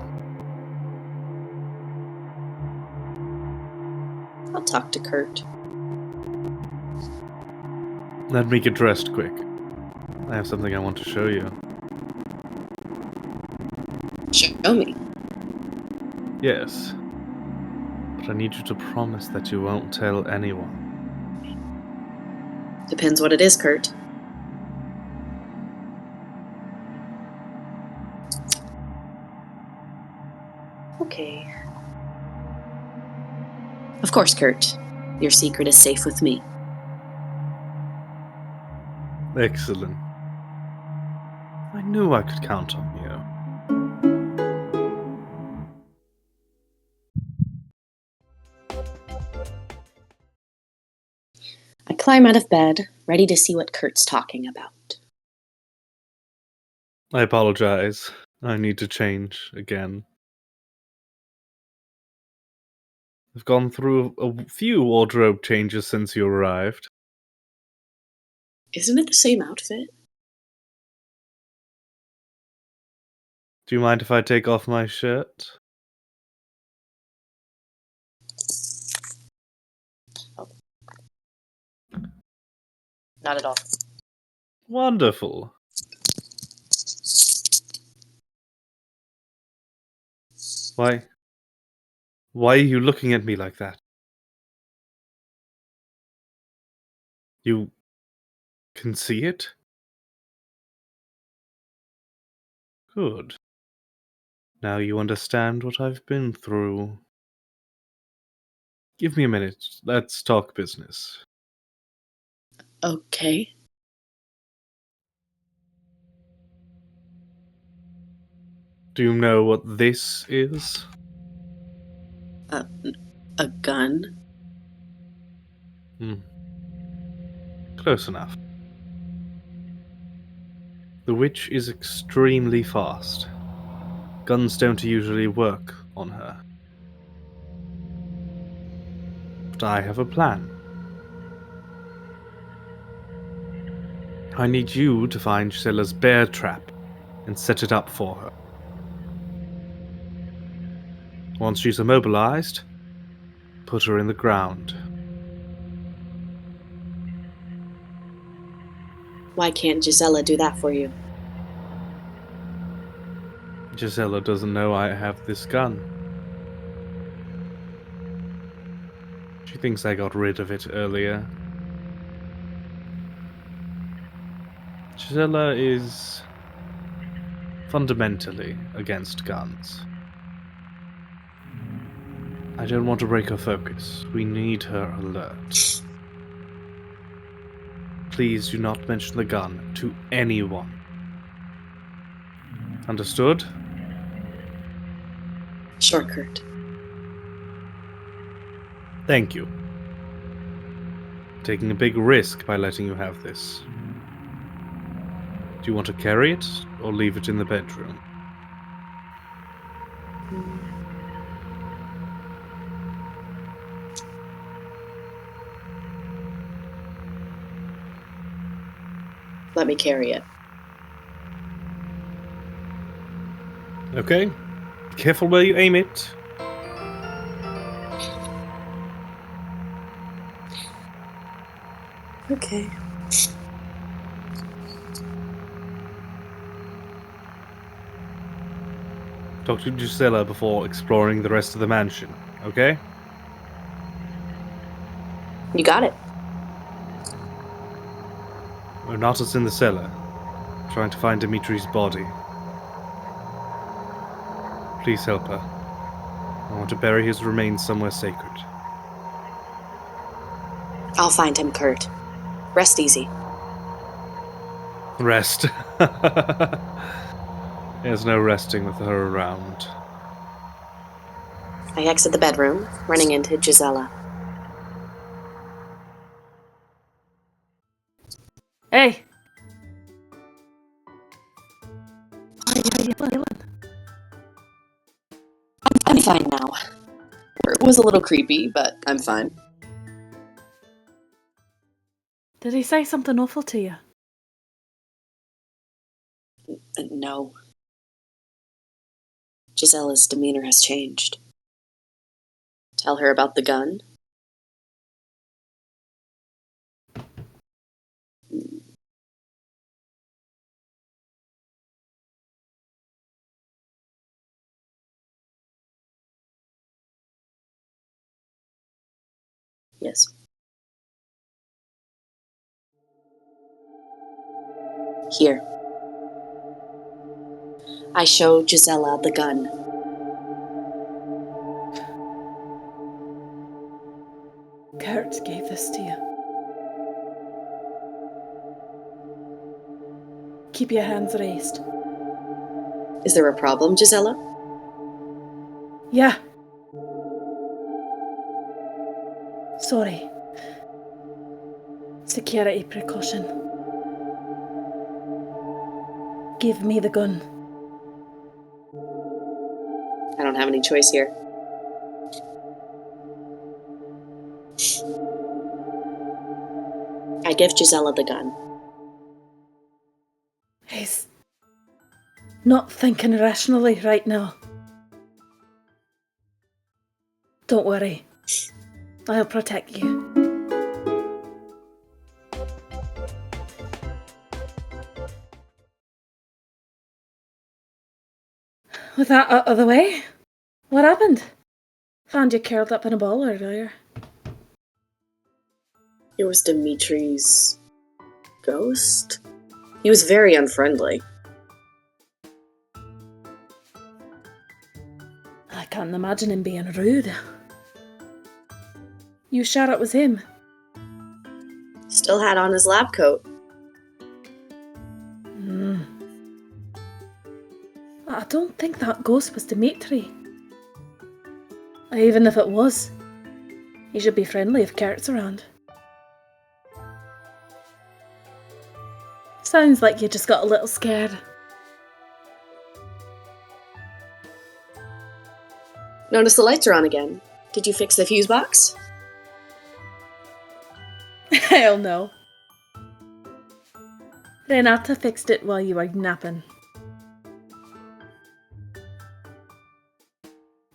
I'll talk to Kurt. Let me get dressed quick. I have something I want to show you. owe me. Yes. But I need you to promise that you won't tell anyone. Depends what it is, Kurt. Okay. Of course, Kurt. Your secret is safe with me. Excellent. I knew I could count on you. I climb out of bed, ready to see what Kurt's talking about. I apologize. I need to change again. I've gone through a few wardrobe changes since you arrived. Isn't it the same outfit? Do you mind if I take off my shirt? Not at all. Wonderful. Why are you looking at me like that? You can see it? Good. Now you understand what I've been through. Give me a minute. Let's talk business. Okay. Do you know what this is? A gun? Close enough. The witch is extremely fast. Guns don't usually work on her. But I have a plan. I need you to find Gisela's bear trap and set it up for her. Once she's immobilized, put her in the ground. Why can't Gisela do that for you? Gisela doesn't know I have this gun. She thinks I got rid of it earlier. Gisela is fundamentally against guns. I don't want to break her focus. We need her alert. Please do not mention the gun to anyone. Understood? Sure, Kurt. Thank you. Taking a big risk by letting you have this. Do you want to carry it or leave it in the bedroom? Let me carry it. Okay. Be careful where you aim it. Okay. Talk to Gisela before exploring the rest of the mansion, okay? You got it. Renata's in the cellar, trying to find Dimitri's body. Please help her. I want to bury his remains somewhere sacred. I'll find him, Kurt. Rest easy. Rest. There's no resting with her around. I exit the bedroom, running into Gisela. Hey! I'm fine now. It was a little creepy, but I'm fine. Did he say something awful to you? No. Gisela's demeanor has changed. Tell her about the gun? Yes. Here. I show Gisela the gun. Kurt gave this to you. Keep your hands raised. Is there a problem, Gisela? Yeah. Sorry. Security precaution. Give me the gun. I don't have any choice here. I give Gisela the gun. He's not thinking rationally right now. Don't worry. I'll protect you. With that out of the way, what happened? Found you curled up in a ball earlier. It was Dimitri's ghost? He was very unfriendly. I can't imagine him being rude. You sure it was him? Still had on his lab coat. I don't think that ghost was Dimitri. Even if it was, he should be friendly if Kurt's around. Sounds like you just got a little scared. Notice the lights are on again. Did you fix the fuse box? Hell no. Renata fixed it while you were napping.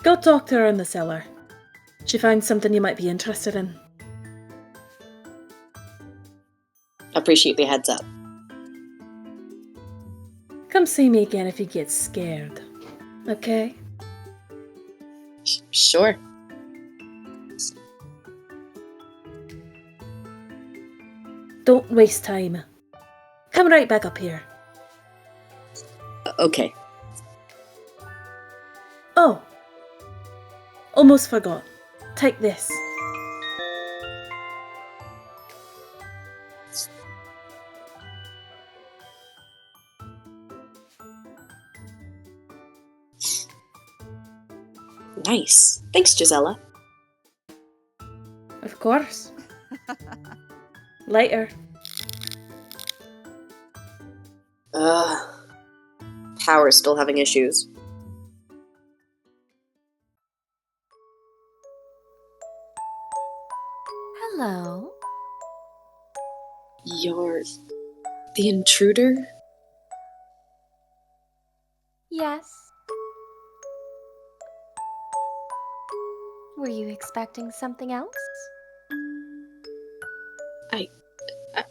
Go talk to her in the cellar. She found something you might be interested in. Appreciate the heads up. Come see me again if you get scared. Okay? Sure. Don't waste time. Come right back up here. Okay. Oh! Almost forgot. Take this. Nice. Thanks, Gisela. Of course. Later. Power's still having issues. Hello. You're the intruder? Yes. Were you expecting something else?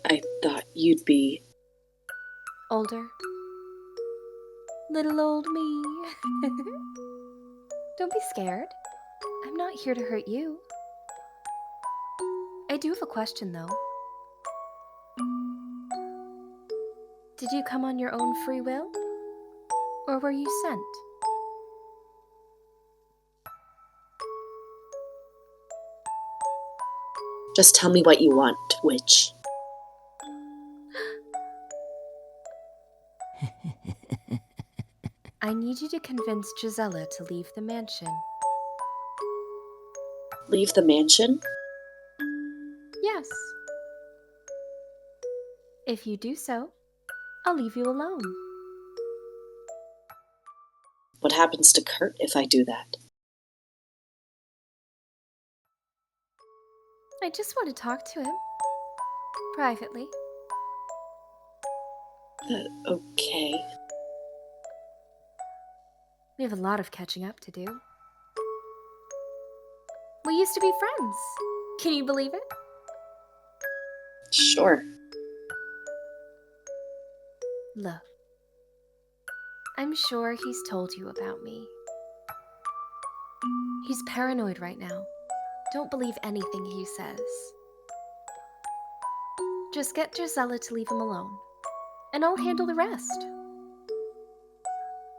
I thought you'd be... Older. Little old me. Don't be scared. I'm not here to hurt you. I do have a question, though. Did you come on your own free will? Or were you sent? Just tell me what you want, witch. I need you to convince Gisela to leave the mansion. Leave the mansion? Yes. If you do so, I'll leave you alone. What happens to Kurt if I do that? I just want to talk to him. Privately. Okay. We have a lot of catching up to do. We used to be friends. Can you believe it? Sure. Look. I'm sure he's told you about me. He's paranoid right now. Don't believe anything he says. Just get Gisela to leave him alone, and I'll handle the rest.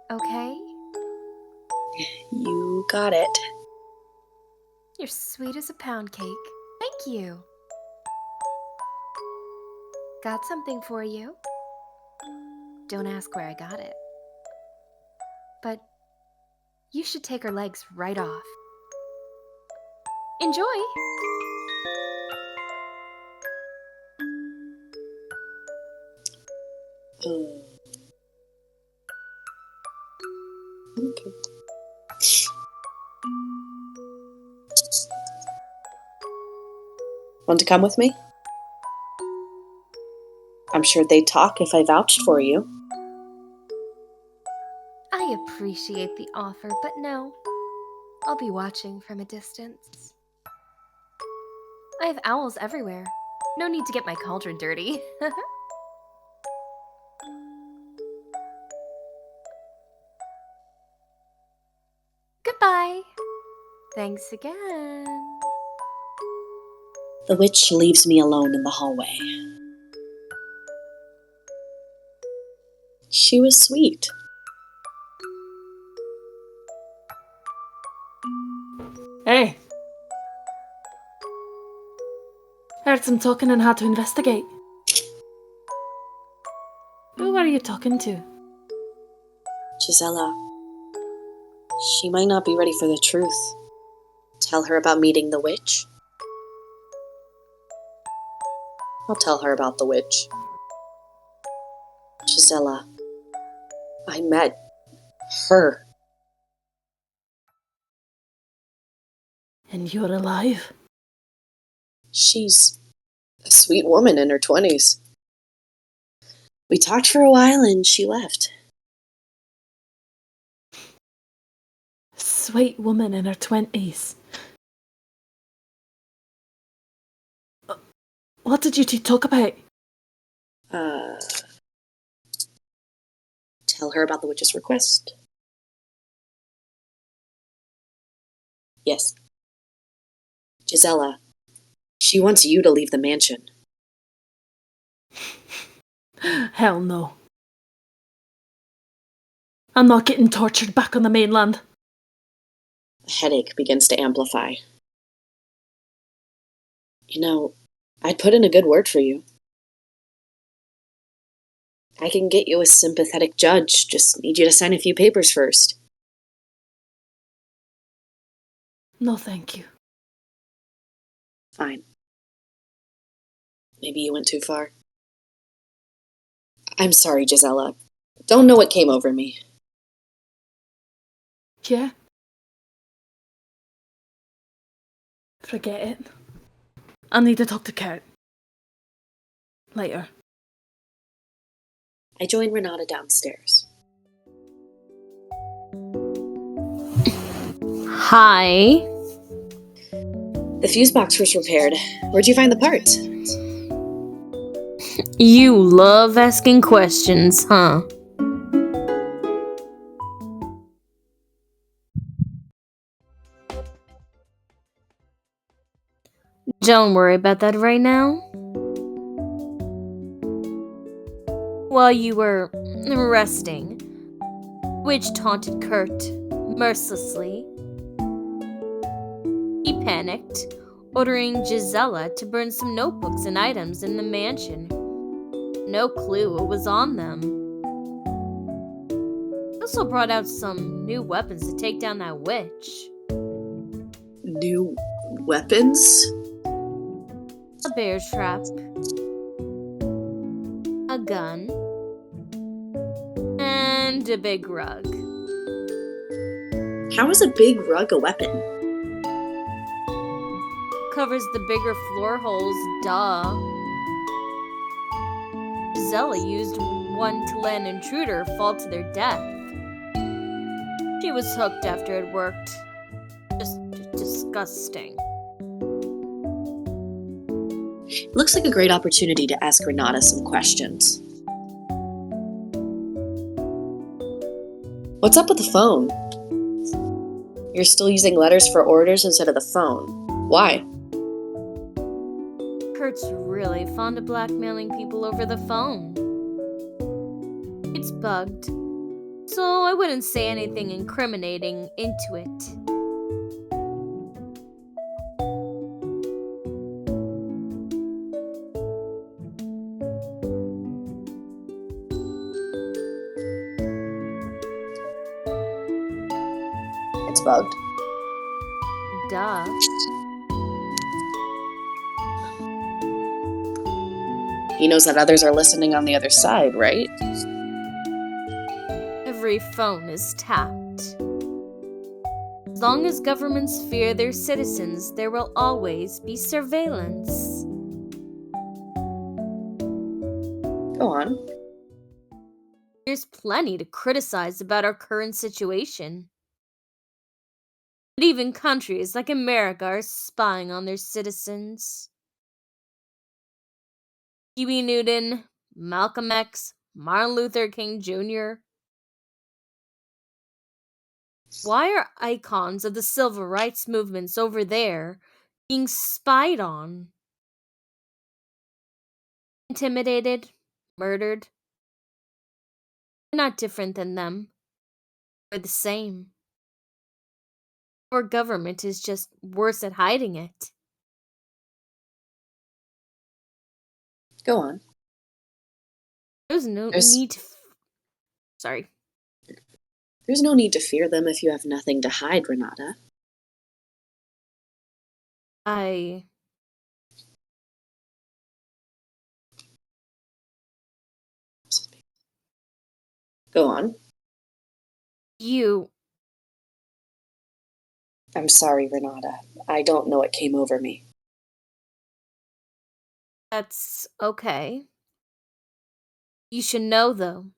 Okay? You got it. You're sweet as a pound cake. Thank you. Got something for you. Don't ask where I got it. But you should take her legs right off. Enjoy! Okay. Want to come with me? I'm sure they'd talk if I vouched for you. I appreciate the offer, but no. I'll be watching from a distance. I have owls everywhere. No need to get my cauldron dirty. Goodbye. Thanks again. The witch leaves me alone in the hallway. She was sweet. Hey! Heard some talking and had to investigate. Who are you talking to? Gisela. She might not be ready for the truth. Tell her about meeting the witch? I'll tell her about the witch. Gisela. I met her. And you're alive? She's a sweet woman in her 20s. We talked for a while and she left. Sweet woman in her 20s. What did you two talk about? Tell her about the witch's request. Yes. Gisela. She wants you to leave the mansion. Hell no. I'm not getting tortured back on the mainland. The headache begins to amplify. You know, I'd put in a good word for you. I can get you a sympathetic judge, just need you to sign a few papers first. No, thank you. Fine. Maybe you went too far. I'm sorry, Gisela. Don't know what came over me. Yeah? Forget it. I need to talk to Kurt. Later. I joined Renata downstairs. Hi. The fuse box was repaired. Where'd you find the parts? You love asking questions, huh? Don't worry about that right now. While you were resting, Witch taunted Kurt mercilessly. He panicked, ordering Gisela to burn some notebooks and items in the mansion. No clue what was on them. He also brought out some new weapons to take down that witch. New weapons? A bear trap. A gun. And a big rug. How is a big rug a weapon? Covers the bigger floor holes, duh. Gisela used one to let an intruder fall to their death. She was hooked after it worked. Just disgusting. Looks like a great opportunity to ask Renata some questions. What's up with the phone? You're still using letters for orders instead of the phone. Why? Kurt's really fond of blackmailing people over the phone. It's bugged, so I wouldn't say anything incriminating into it. It's bugged. Duh. He knows that others are listening on the other side, right? Every phone is tapped. As long as governments fear their citizens, there will always be surveillance. Go on. There's plenty to criticize about our current situation. But even countries like America are spying on their citizens. Huey Newton, Malcolm X, Martin Luther King Jr. Why are icons of the civil rights movements over there being spied on? Intimidated? Murdered? We're not different than them. We're the same. Our government is just worse at hiding it. Go on. There's no There's- need to... Sorry. There's no need to fear them if you have nothing to hide, Renata. Go on. I'm sorry, Renata. I don't know what came over me. That's okay. You should know, though,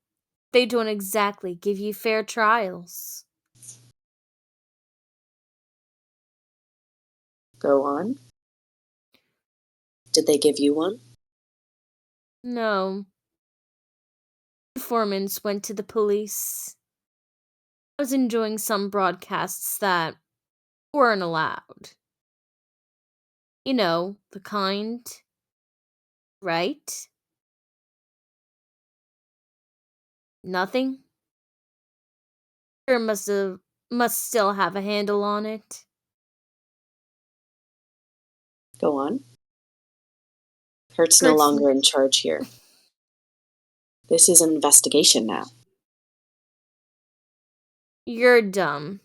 they don't exactly give you fair trials. Go on. Did they give you one? No. Informants went to the police. I was enjoying some broadcasts that weren't allowed. You know, the kind. Right? Nothing? Sure must still have a handle on it. Go on. Kurt's no longer in charge here. This is an investigation now. You're dumb.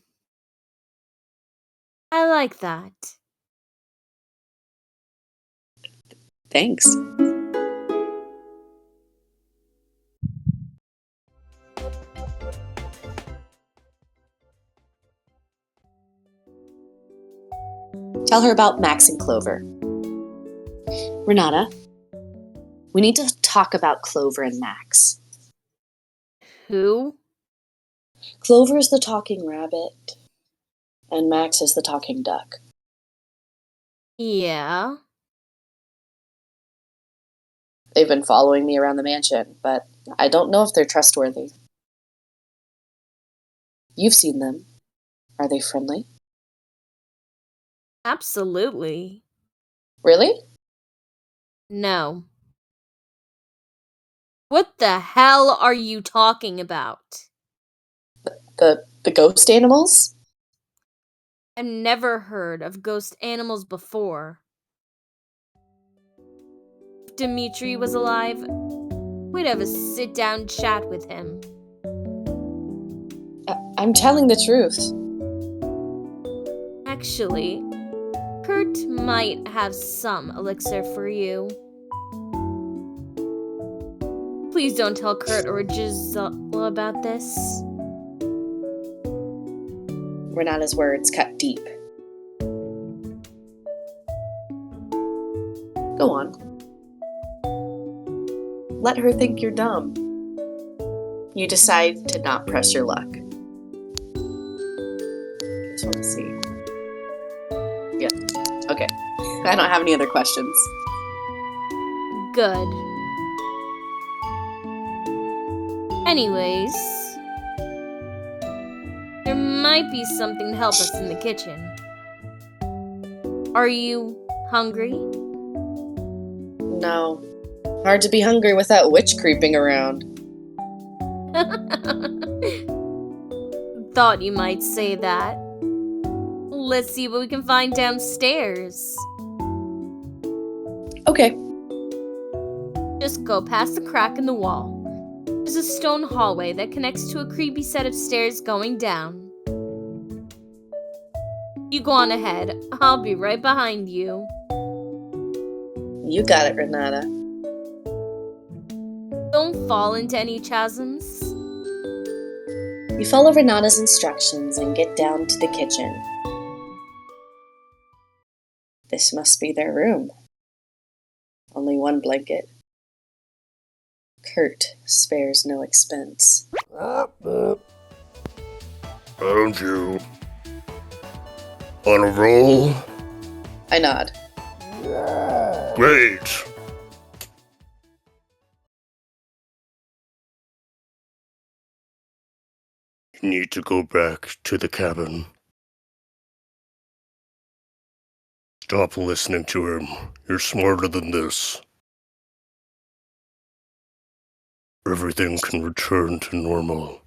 I like that. Thanks. Tell her about Max and Clover. Renata, we need to talk about Clover and Max. Who? Clover is the talking rabbit, and Max is the talking duck. Yeah. They've been following me around the mansion, but I don't know if they're trustworthy. You've seen them. Are they friendly? Absolutely. Really? No. What the hell are you talking about? The ghost animals? I've never heard of ghost animals before. If Dimitri was alive, we'd have a sit-down chat with him. I'm telling the truth. Actually, Kurt might have some elixir for you. Please don't tell Kurt or Gisela about this. Renata's words cut deep. Go on. Let her think you're dumb. You decide to not press your luck. Just want to see. Yeah. Okay. I don't have any other questions. Good. Anyways, there might be something to help us in the kitchen. Are you hungry? No. Hard to be hungry without witch creeping around. Thought you might say that. Let's see what we can find downstairs. Okay. Just go past the crack in the wall. There's a stone hallway that connects to a creepy set of stairs going down. You go on ahead. I'll be right behind you. You got it, Renata. Don't fall into any chasms. You follow Renata's instructions and get down to the kitchen. This must be their room. Only one blanket. Kurt spares no expense. Found you. On a roll? I nod. Great. You need to go back to the cabin. Stop listening to him. You're smarter than this. Everything can return to normal.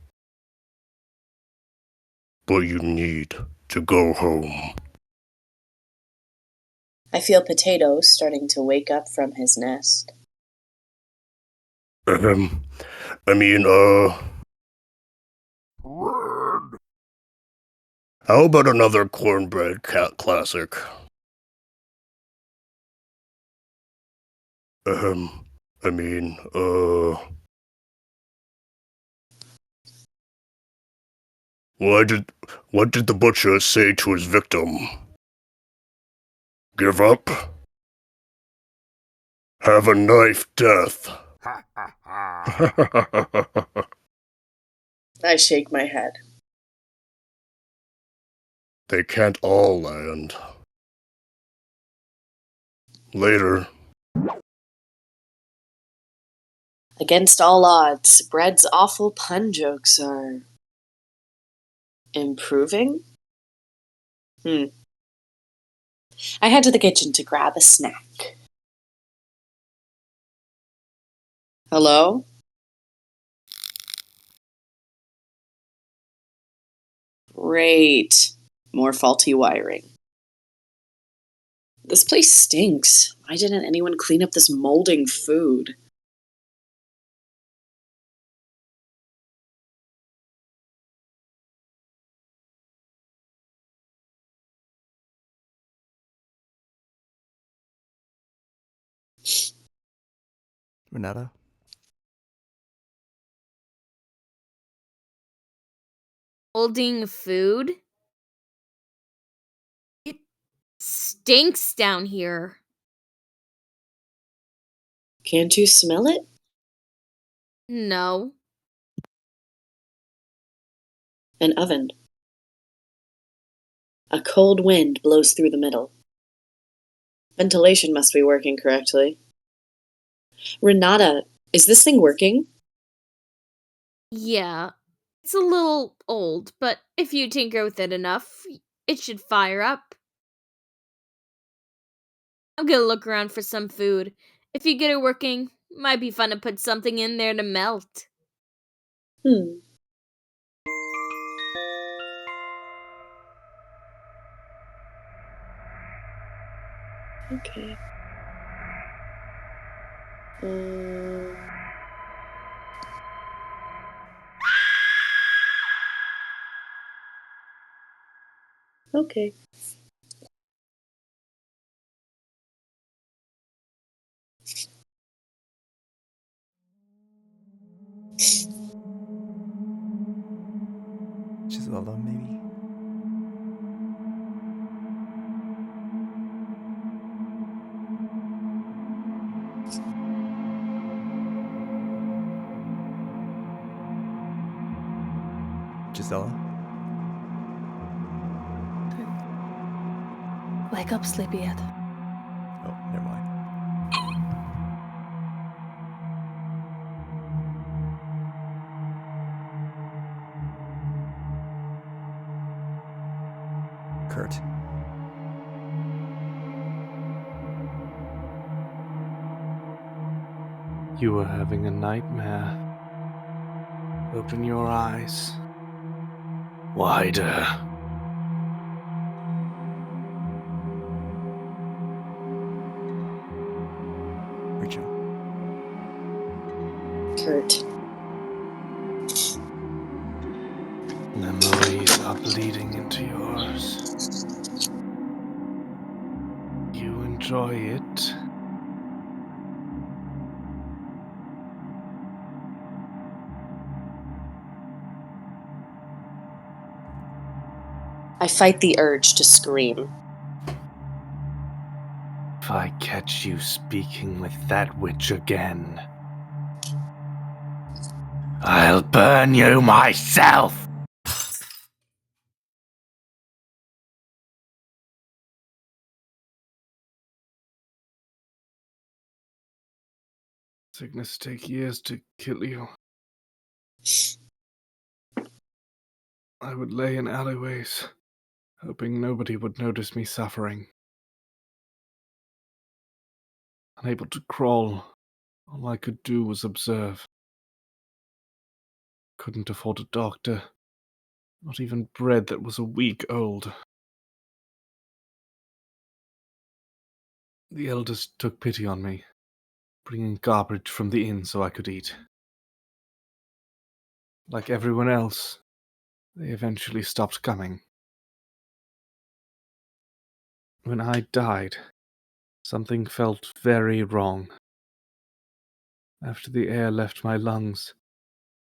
But you need to go home. I feel Potato starting to wake up from his nest. How about another cornbread classic? What did the butcher say to his victim? Give up? Have a knife death. I shake my head. They can't all land. Later. Against all odds, Bread's awful pun jokes are improving? I head to the kitchen to grab a snack. Hello? Great. More faulty wiring. This place stinks. Why didn't anyone clean up this molding food? Renata? Holding food? It stinks down here. Can't you smell it? No. An oven. A cold wind blows through the middle. Ventilation must be working correctly. Renata, is this thing working? Yeah. It's a little old, but if you tinker with it enough, it should fire up. I'm gonna look around for some food. If you get it working, might be fun to put something in there to melt. Okay. Okay. Gisela, maybe? Gisela? Wake up, sleepyhead. Oh, never mind. Kurt. You were having a nightmare. Open your eyes. Wider. Reach out. Kurt. Memories are bleeding into yours. You enjoy it. I fight the urge to scream. If I catch you speaking with that witch again, I'll burn you myself! Sickness take years to kill you. I would lay in alleyways, hoping nobody would notice me suffering. Unable to crawl, all I could do was observe. Couldn't afford a doctor, not even bread that was a week old. The elders took pity on me, bringing garbage from the inn so I could eat. Like everyone else, they eventually stopped coming. When I died, something felt very wrong. After the air left my lungs,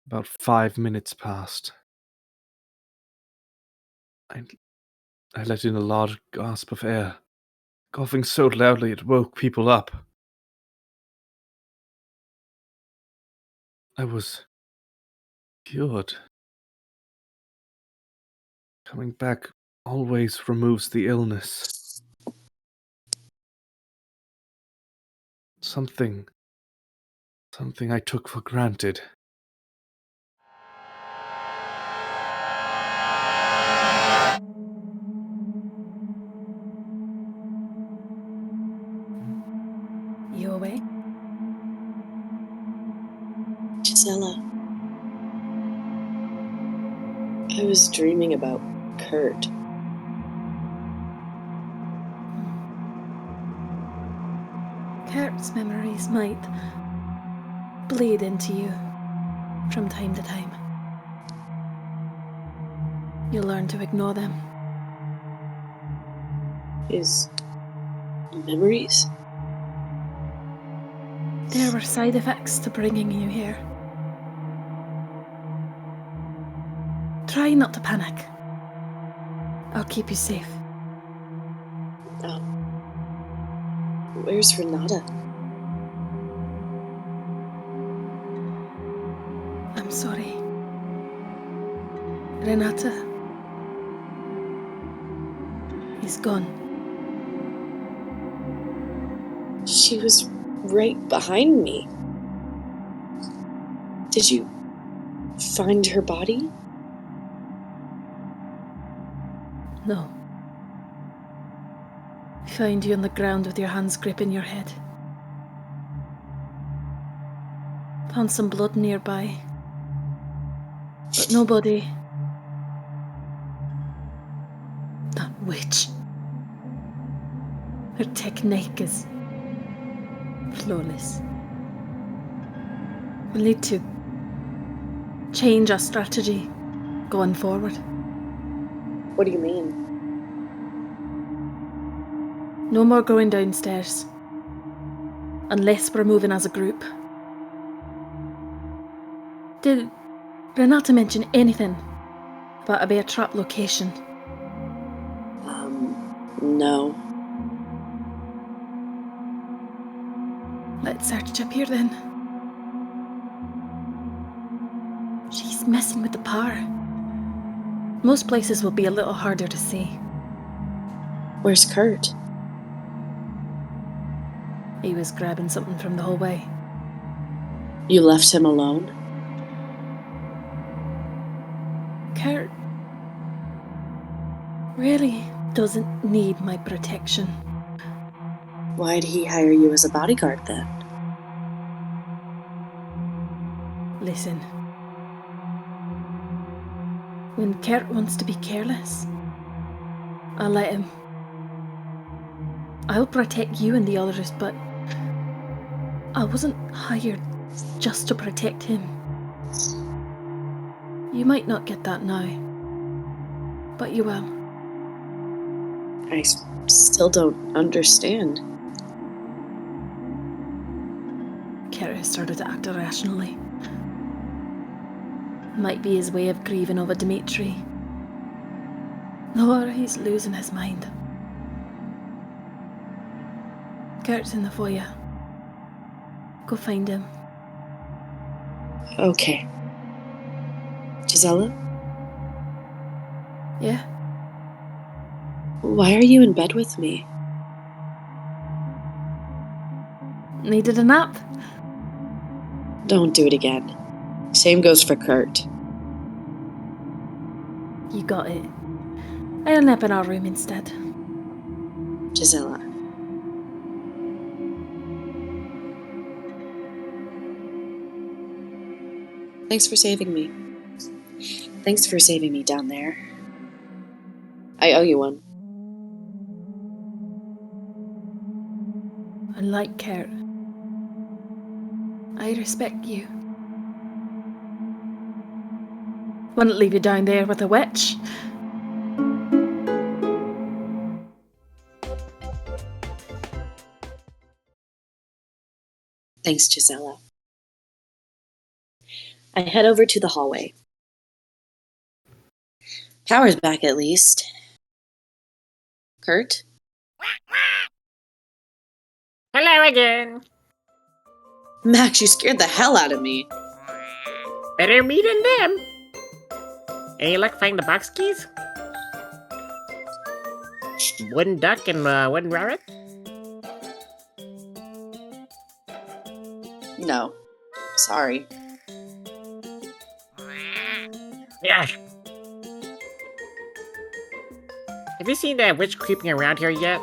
about 5 minutes passed. I let in a large gasp of air, coughing so loudly it woke people up. I was cured. Coming back always removes the illness. Something I took for granted. You awake? Gisela. I was dreaming about Kurt. Kurt's memories might bleed into you from time to time. You learn to ignore them. His memories? There were side effects to bringing you here. Try not to panic. I'll keep you safe. Where's Renata? I'm sorry. Renata is gone. She was right behind me. Did you find her body? No. I found you on the ground with your hands gripping your head. Found some blood nearby. But nobody. That witch. Her technique is flawless. We'll need to change our strategy going forward. What do you mean? No more going downstairs. Unless we're moving as a group. Did Renata mention anything about a bear trap location? No. Let's search up here then. She's messing with the power. Most places will be a little harder to see. Where's Kurt? He was grabbing something from the hallway. You left him alone? Kurt really doesn't need my protection. Why'd he hire you as a bodyguard then? Listen. When Kurt wants to be careless, I'll let him. I'll protect you and the others, but I wasn't hired just to protect him. You might not get that now, but you will. I still don't understand. Kurt has started to act irrationally. Might be his way of grieving over Dimitri. Or he's losing his mind. Kurt's in the foyer. Go find him. Okay. Gisela? Yeah? Why are you in bed with me? Needed a nap? Don't do it again. Same goes for Kurt. You got it. I'll nap in our room instead. Gisela. Thanks for saving me. Thanks for saving me down there. I owe you one. Unlike Kurt, I respect you. Wouldn't leave you down there with a witch. Thanks, Gisela. I head over to the hallway. Power's back at least. Kurt? Hello again. Max, you scared the hell out of me. Better me than them. Any luck finding the box keys? Wooden duck and wooden rabbit? No. Sorry. Yeah. Have you seen that witch creeping around here yet?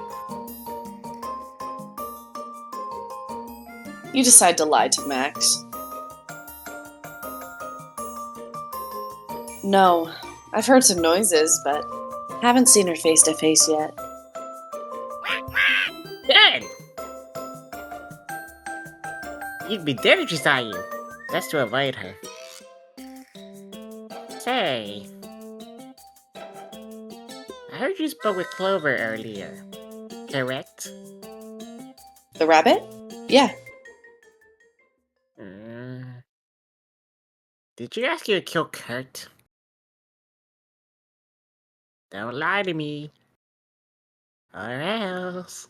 You decide to lie to Max. No. I've heard some noises, but haven't seen her face to face yet. Dead! You'd be dead if she saw you. Best to avoid her. Say, I heard you spoke with Clover earlier, correct? The rabbit? Yeah. Did you ask you to kill Kurt? Don't lie to me. Or else.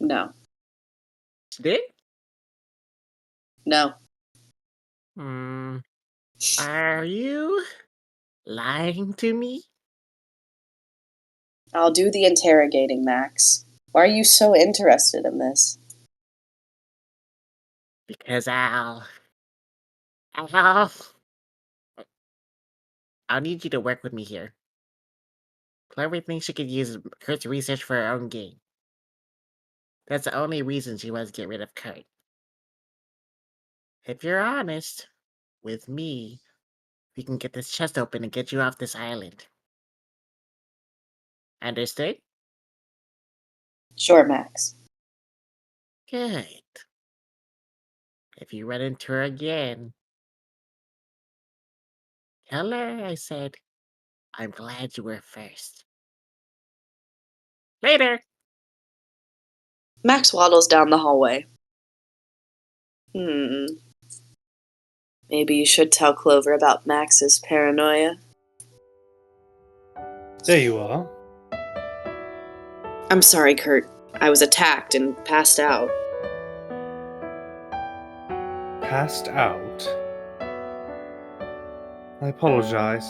No. She did? No. Are you lying to me? I'll do the interrogating, Max. Why are you so interested in this? Because I'll need you to work with me here. Clover thinks she could use Kurt's research for her own gain. That's the only reason she wants to get rid of Kurt. If you're honest with me, we can get this chest open and get you off this island. Understood? Sure, Max. Good. If you run into her again, tell her I said, I'm glad you were first. Later! Max waddles down the hallway. Maybe you should tell Clover about Max's paranoia. There you are. I'm sorry, Kurt. I was attacked and passed out. Passed out? I apologize.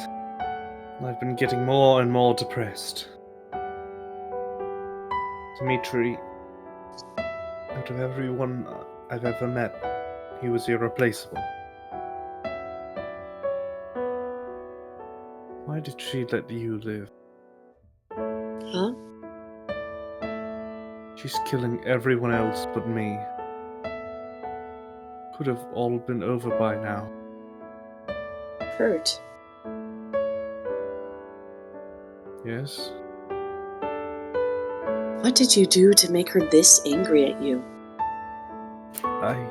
I've been getting more and more depressed. Dimitri, out of everyone I've ever met, he was irreplaceable. Why did she let you live? Huh? She's killing everyone else but me. could have all been over by now. Kurt, Yes? what did you do to make her this angry at you? I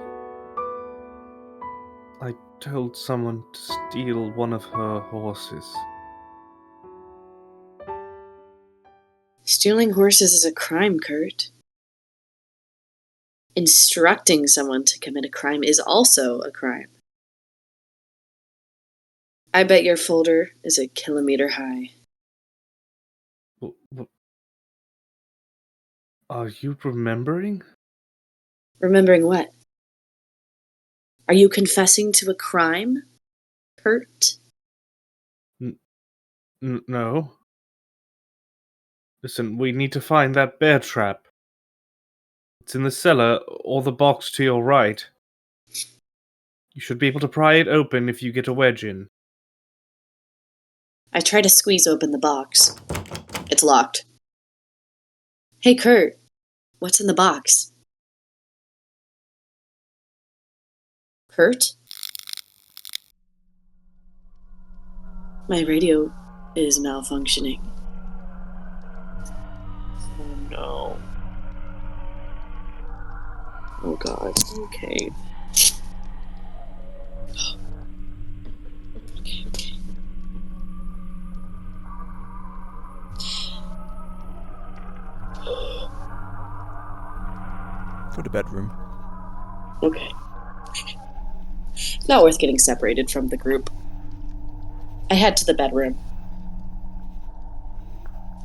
told someone to steal one of her horses. Stealing horses is a crime, Kurt. Instructing someone to commit a crime is also a crime. I bet your folder is a kilometer high. Are you remembering? Remembering what? Are you confessing to a crime, Kurt? No. Listen, we need to find that bear trap. It's in the cellar, or the box to your right. You should be able to pry it open if you get a wedge in. I try to squeeze open the box. It's locked. Hey, Kurt, what's in the box? Kurt? My radio is malfunctioning. Oh no. Oh god, okay. Okay. Go to bedroom. Okay. Not worth getting separated from the group. I head to the bedroom.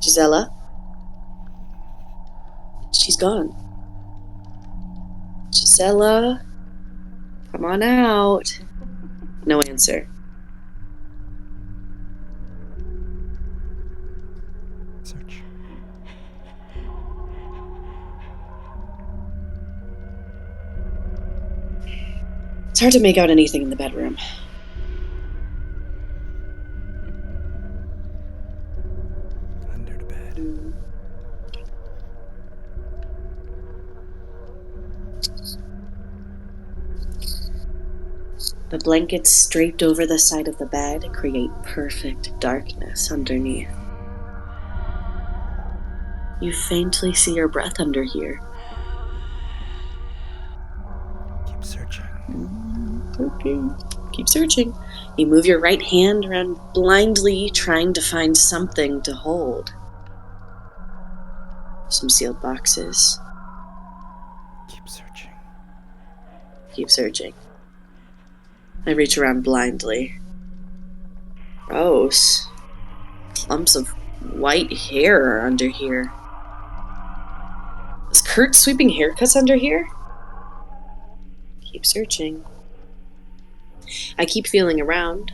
Gisela? She's gone. Gisela? Come on out. No answer. Search. It's hard to make out anything in the bedroom. Under the bed. The blankets draped over the side of the bed create perfect darkness underneath. You faintly see your breath under here. Keep searching. Okay. Keep searching. You move your right hand around blindly, trying to find something to hold. Some sealed boxes. Keep searching. Keep searching. I reach around blindly. Gross. Clumps of white hair are under here. Is Kurt sweeping haircuts under here? Keep searching. I keep feeling around.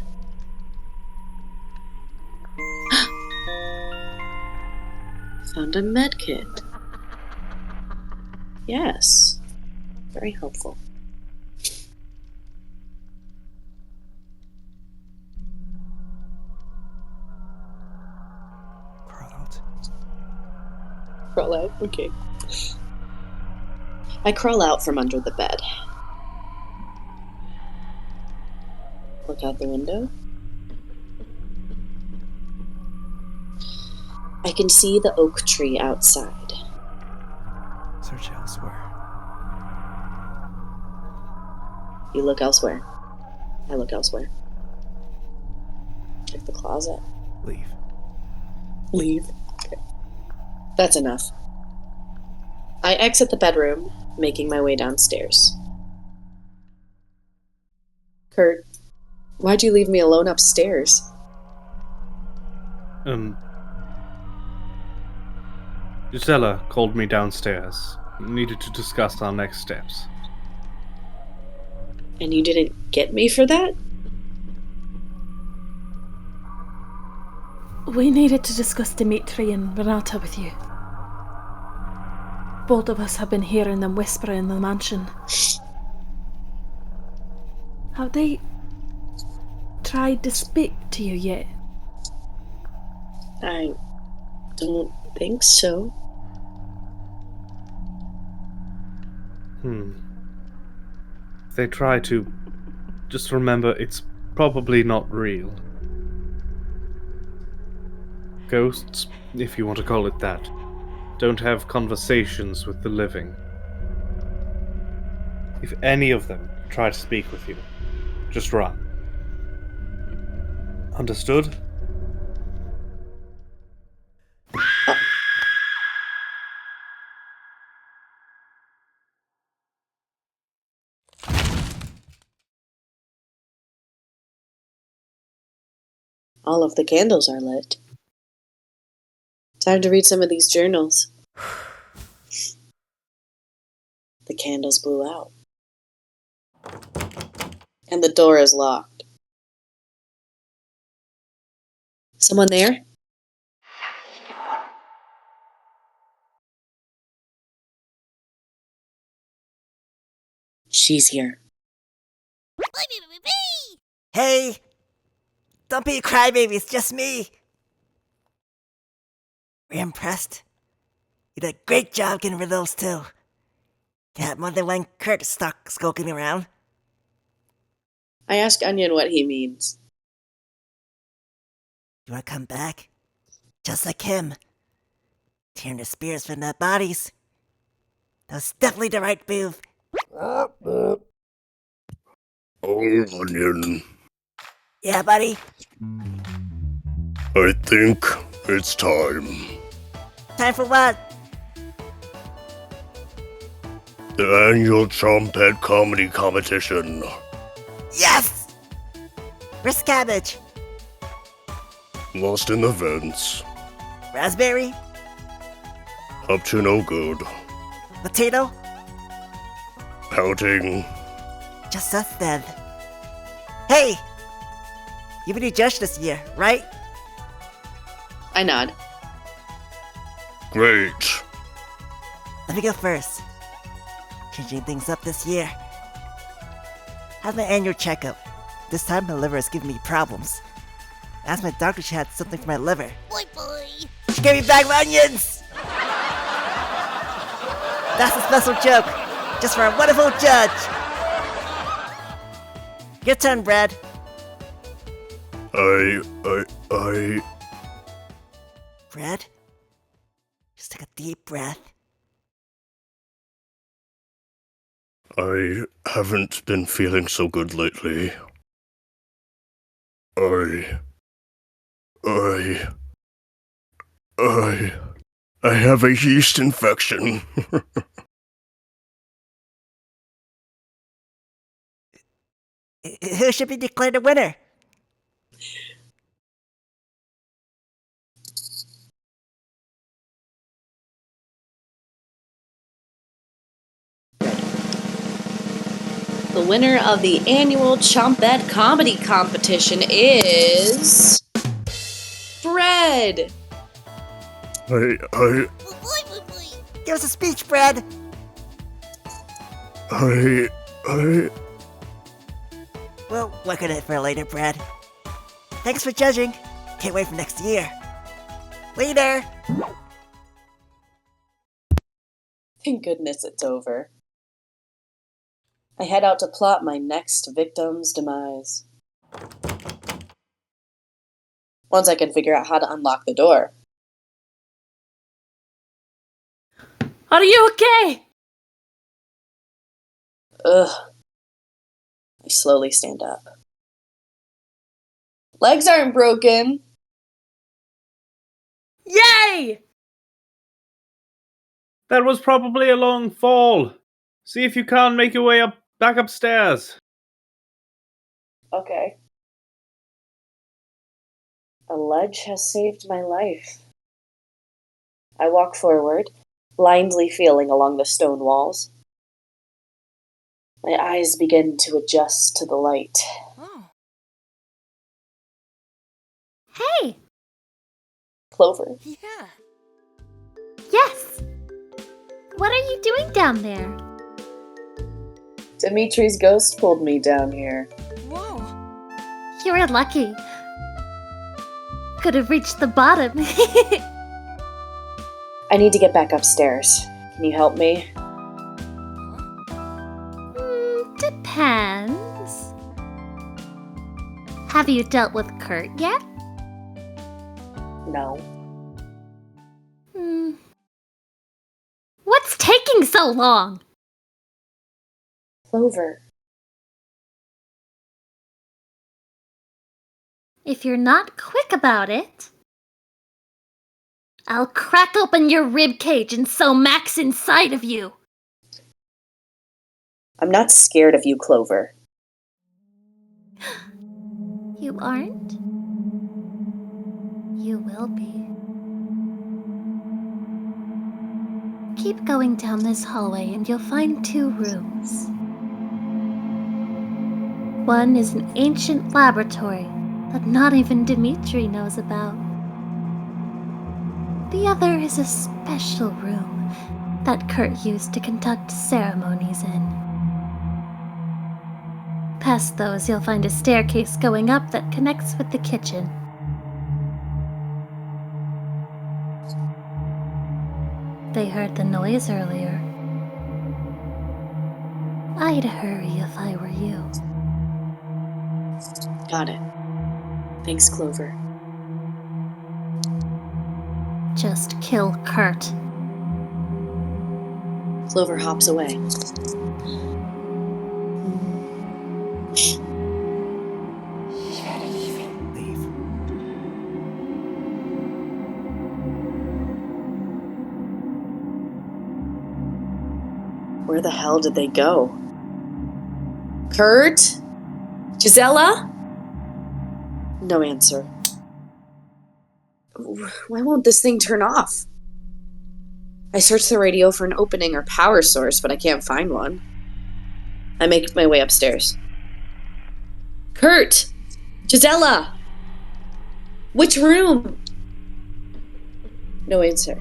Found a med kit. Yes. Very helpful. Crawl out. Crawl out? Okay. I crawl out from under the bed. Look out the window. I can see the oak tree outside. Search elsewhere. You look elsewhere. I look elsewhere. Check the closet. Leave. Leave. Okay. That's enough. I exit the bedroom, making my way downstairs. Kurt, why'd you leave me alone upstairs? Gisela called me downstairs. Needed to discuss our next steps. And you didn't get me for that? We needed to discuss Dimitri and Renata with you. Both of us have been hearing them whisper in the mansion. Have they tried to speak to you yet? I don't think so. if they try to, just remember it's probably not real. Ghosts, if you want to call it that, don't have conversations with the living. If any of them try to speak with you, just run. Understood? All of the candles are lit. Time to read some of these journals. The candles blew out. And the door is locked. Someone there? She's here. Hey! Don't be a crybaby, it's just me! We're impressed. You did a great job getting rid of those two. You had more than one Kurt stuck skulking around. I ask Onion what he means. You wanna come back? Just like him. Tearing the spirits from their bodies. That was definitely the right move. Oh, Onion. Yeah, buddy? I think it's time. Time for what? The annual Trumpet Comedy Competition. Yes! Where's Cabbage? Lost in the vents. Raspberry? Up to no good. Potato? Pouting. Just us then. Hey! You've been a judge this year, right? I nod. Great. Let me go first. Changing things up this year. How's my annual checkup? This time my liver is giving me problems. I asked my doctor if she had something for my liver. Boy, boy. She gave me back my onions! That's a special joke, just for a wonderful judge! Your turn, Brad. Brad? Just take a deep breath. I haven't been feeling so good lately. I have a yeast infection. Who should be declared a winner? The winner of the annual Chompette Comedy Competition is... Fred! Give us a speech, Brad! We'll work on it for later, Brad. Thanks for judging. Can't wait for next year. Later! Thank goodness it's over. I head out to plot my next victim's demise. Once I can figure out how to unlock the door. Are you okay? Ugh. I slowly stand up. Legs aren't broken. Yay! That was probably a long fall. See if you can't make your way back upstairs. Okay. A ledge has saved my life. I walk forward, blindly feeling along the stone walls. My eyes begin to adjust to the light. Oh. Hey! Clover. Yeah. Yes! What are you doing down there? Dimitri's ghost pulled me down here. Whoa. You're lucky. Could have reached the bottom. I need to get back upstairs. Can you help me? Depends. Have you dealt with Kurt yet? No. What's taking so long? Clover. If you're not quick about it, I'll crack open your rib cage and sew Max inside of you. I'm not scared of you, Clover. You aren't? You will be. Keep going down this hallway and you'll find 2 rooms. One is an ancient laboratory that not even Dimitri knows about. The other is a special room that Kurt used to conduct ceremonies in. Past those, you'll find a staircase going up that connects with the kitchen. They heard the noise earlier. I'd hurry if I were you. Got it. Thanks, Clover. Just kill Kurt. Clover hops away. Leave. Where the hell did they go? Kurt? Gisela? No answer. Why won't this thing turn off? I searched the radio for an opening or power source, but I can't find one. I make my way upstairs. Kurt! Gisela! Which room? No answer.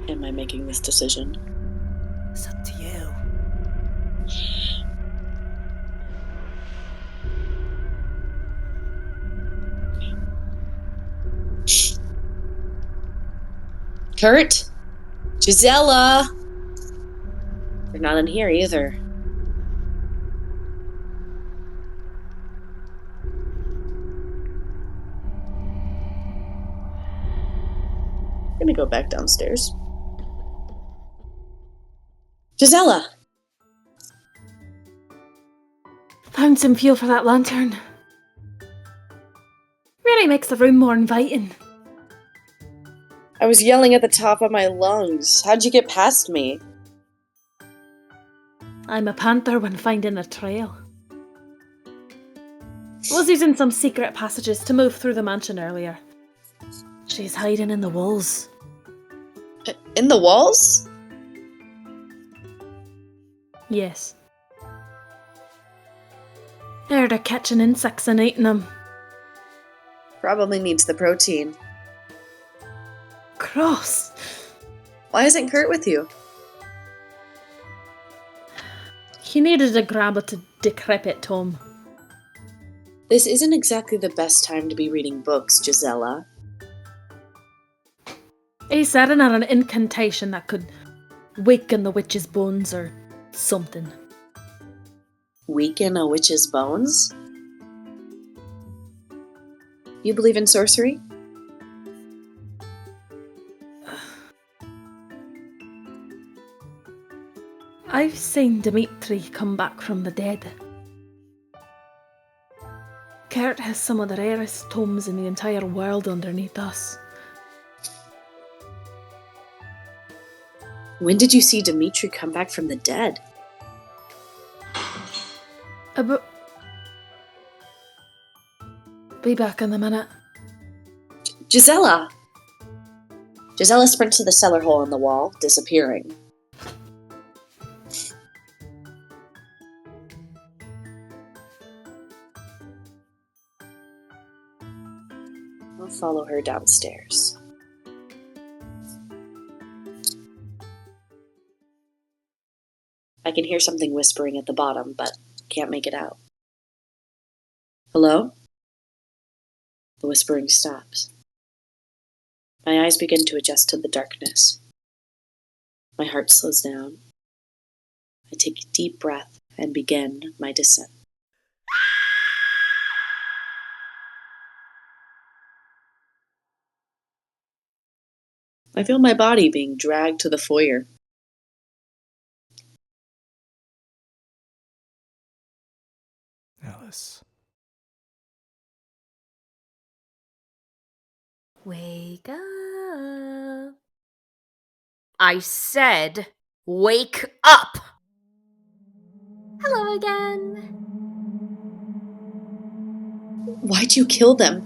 Am I making this decision? It's up to you. Kurt? Gisela! They're not in here either. I'm gonna go back downstairs. Gisela! Found some fuel for that lantern. Really makes the room more inviting. I was yelling at the top of my lungs. How'd you get past me? I'm a panther when finding a trail. Was using some secret passages to move through the mansion earlier. She's hiding in the walls. In the walls? Yes. Heard her catching insects and eating them. Probably needs the protein. Cross. Why isn't Kurt with you? He needed to grab at a decrepit tome. This isn't exactly the best time to be reading books, Gisela. He said it had an incantation that could weaken the witch's bones or something. Weaken a witch's bones? You believe in sorcery? I've seen Dimitri come back from the dead. Kurt has some of the rarest tomes in the entire world underneath us. When did you see Dimitri come back from the dead? Be back in a minute. Gisela! Gisela sprints to the cellar hole in the wall, disappearing. follow her downstairs. I can hear something whispering at the bottom, but can't make it out. Hello? The whispering stops. My eyes begin to adjust to the darkness. My heart slows down. I take a deep breath and begin my descent. I feel my body being dragged to the foyer. Alice. Wake up. I said, wake up! Hello again. Why'd you kill them?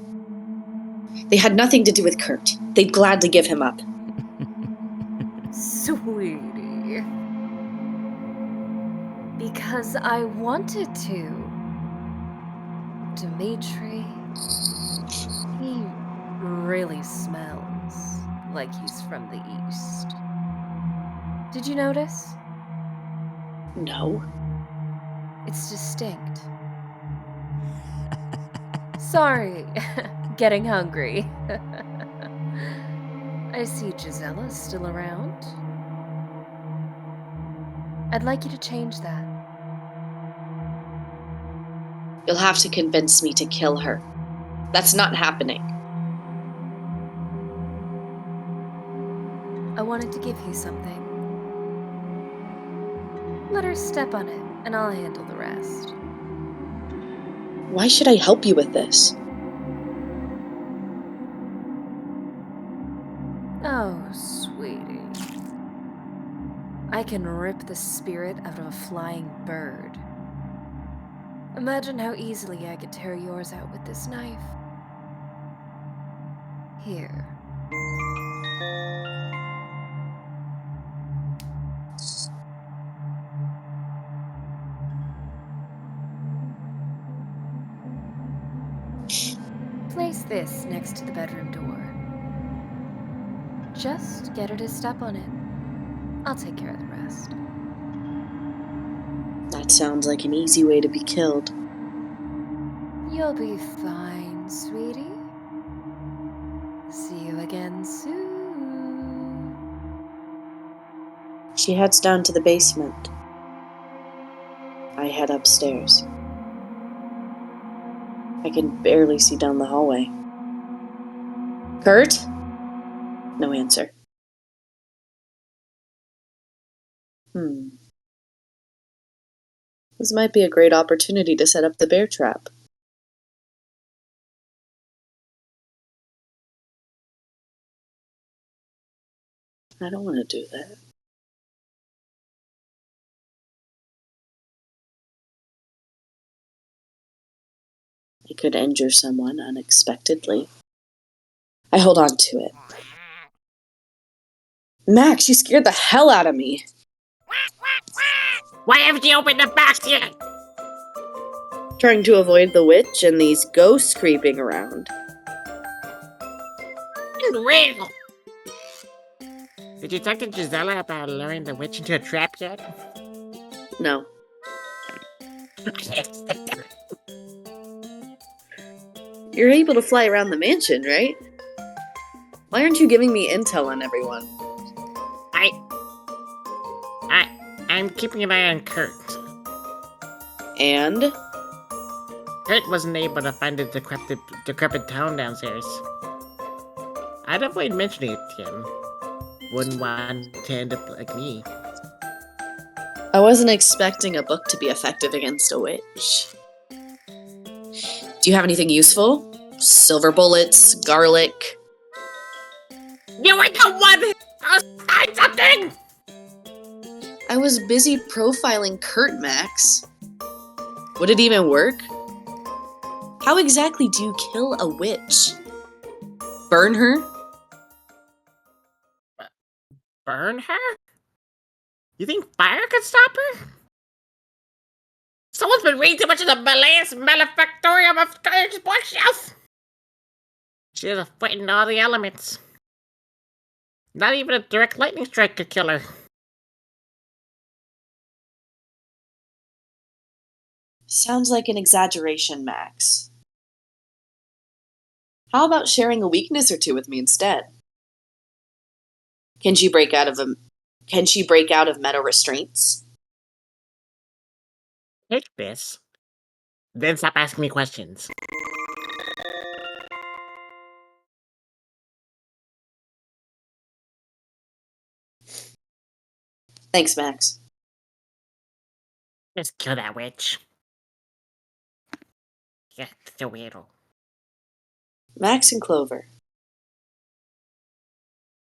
They had nothing to do with Kurt. They'd gladly give him up. Sweetie. Because I wanted to. Dimitri. He really smells like he's from the East. Did you notice? No. It's distinct. Sorry, getting hungry. I see Gisela's still around. I'd like you to change that. You'll have to convince me to kill her. That's not happening. I wanted to give you something. Let her step on it, and I'll handle the rest. Why should I help you with this? Oh, sweetie. I can rip the spirit out of a flying bird. Imagine how easily I could tear yours out with this knife. Here. Place this next to the bedroom door. Just get her to step on it. I'll take care of the rest. That sounds like an easy way to be killed. You'll be fine, sweetie. See you again soon. She heads down to the basement. I head upstairs. I can barely see down the hallway. Kurt? No answer. This might be a great opportunity to set up the bear trap. I don't want to do that. It could injure someone unexpectedly. I hold on to it. Max, you scared the hell out of me. Why haven't you opened the box yet? Trying to avoid the witch and these ghosts creeping around. Real. Did you talk to Gisela about luring the witch into a trap yet? No. You're able to fly around the mansion, right? Why aren't you giving me intel on everyone? I'm keeping an eye on Kurt. And? Kurt wasn't able to find the decrepit town downstairs. I'd avoid mentioning it to him. Wouldn't want to end up like me. I wasn't expecting a book to be effective against a witch. Do you have anything useful? Silver bullets, garlic? You were the one who said something! I was busy profiling Kurt, Max. Would it even work? How exactly do you kill a witch? Burn her? Burn her? You think fire could stop her? Someone's been reading too much of the Malleus Malefactorium of Courage bookshelf! She's fighting all the elements. Not even a direct lightning strike could kill her. Sounds like an exaggeration, Max. How about sharing a weakness or two with me instead? Can she break out of meta restraints? Take this. Then stop asking me questions. Thanks, Max. Just kill that witch. Yeah, it's a weirdo. Max and Clover.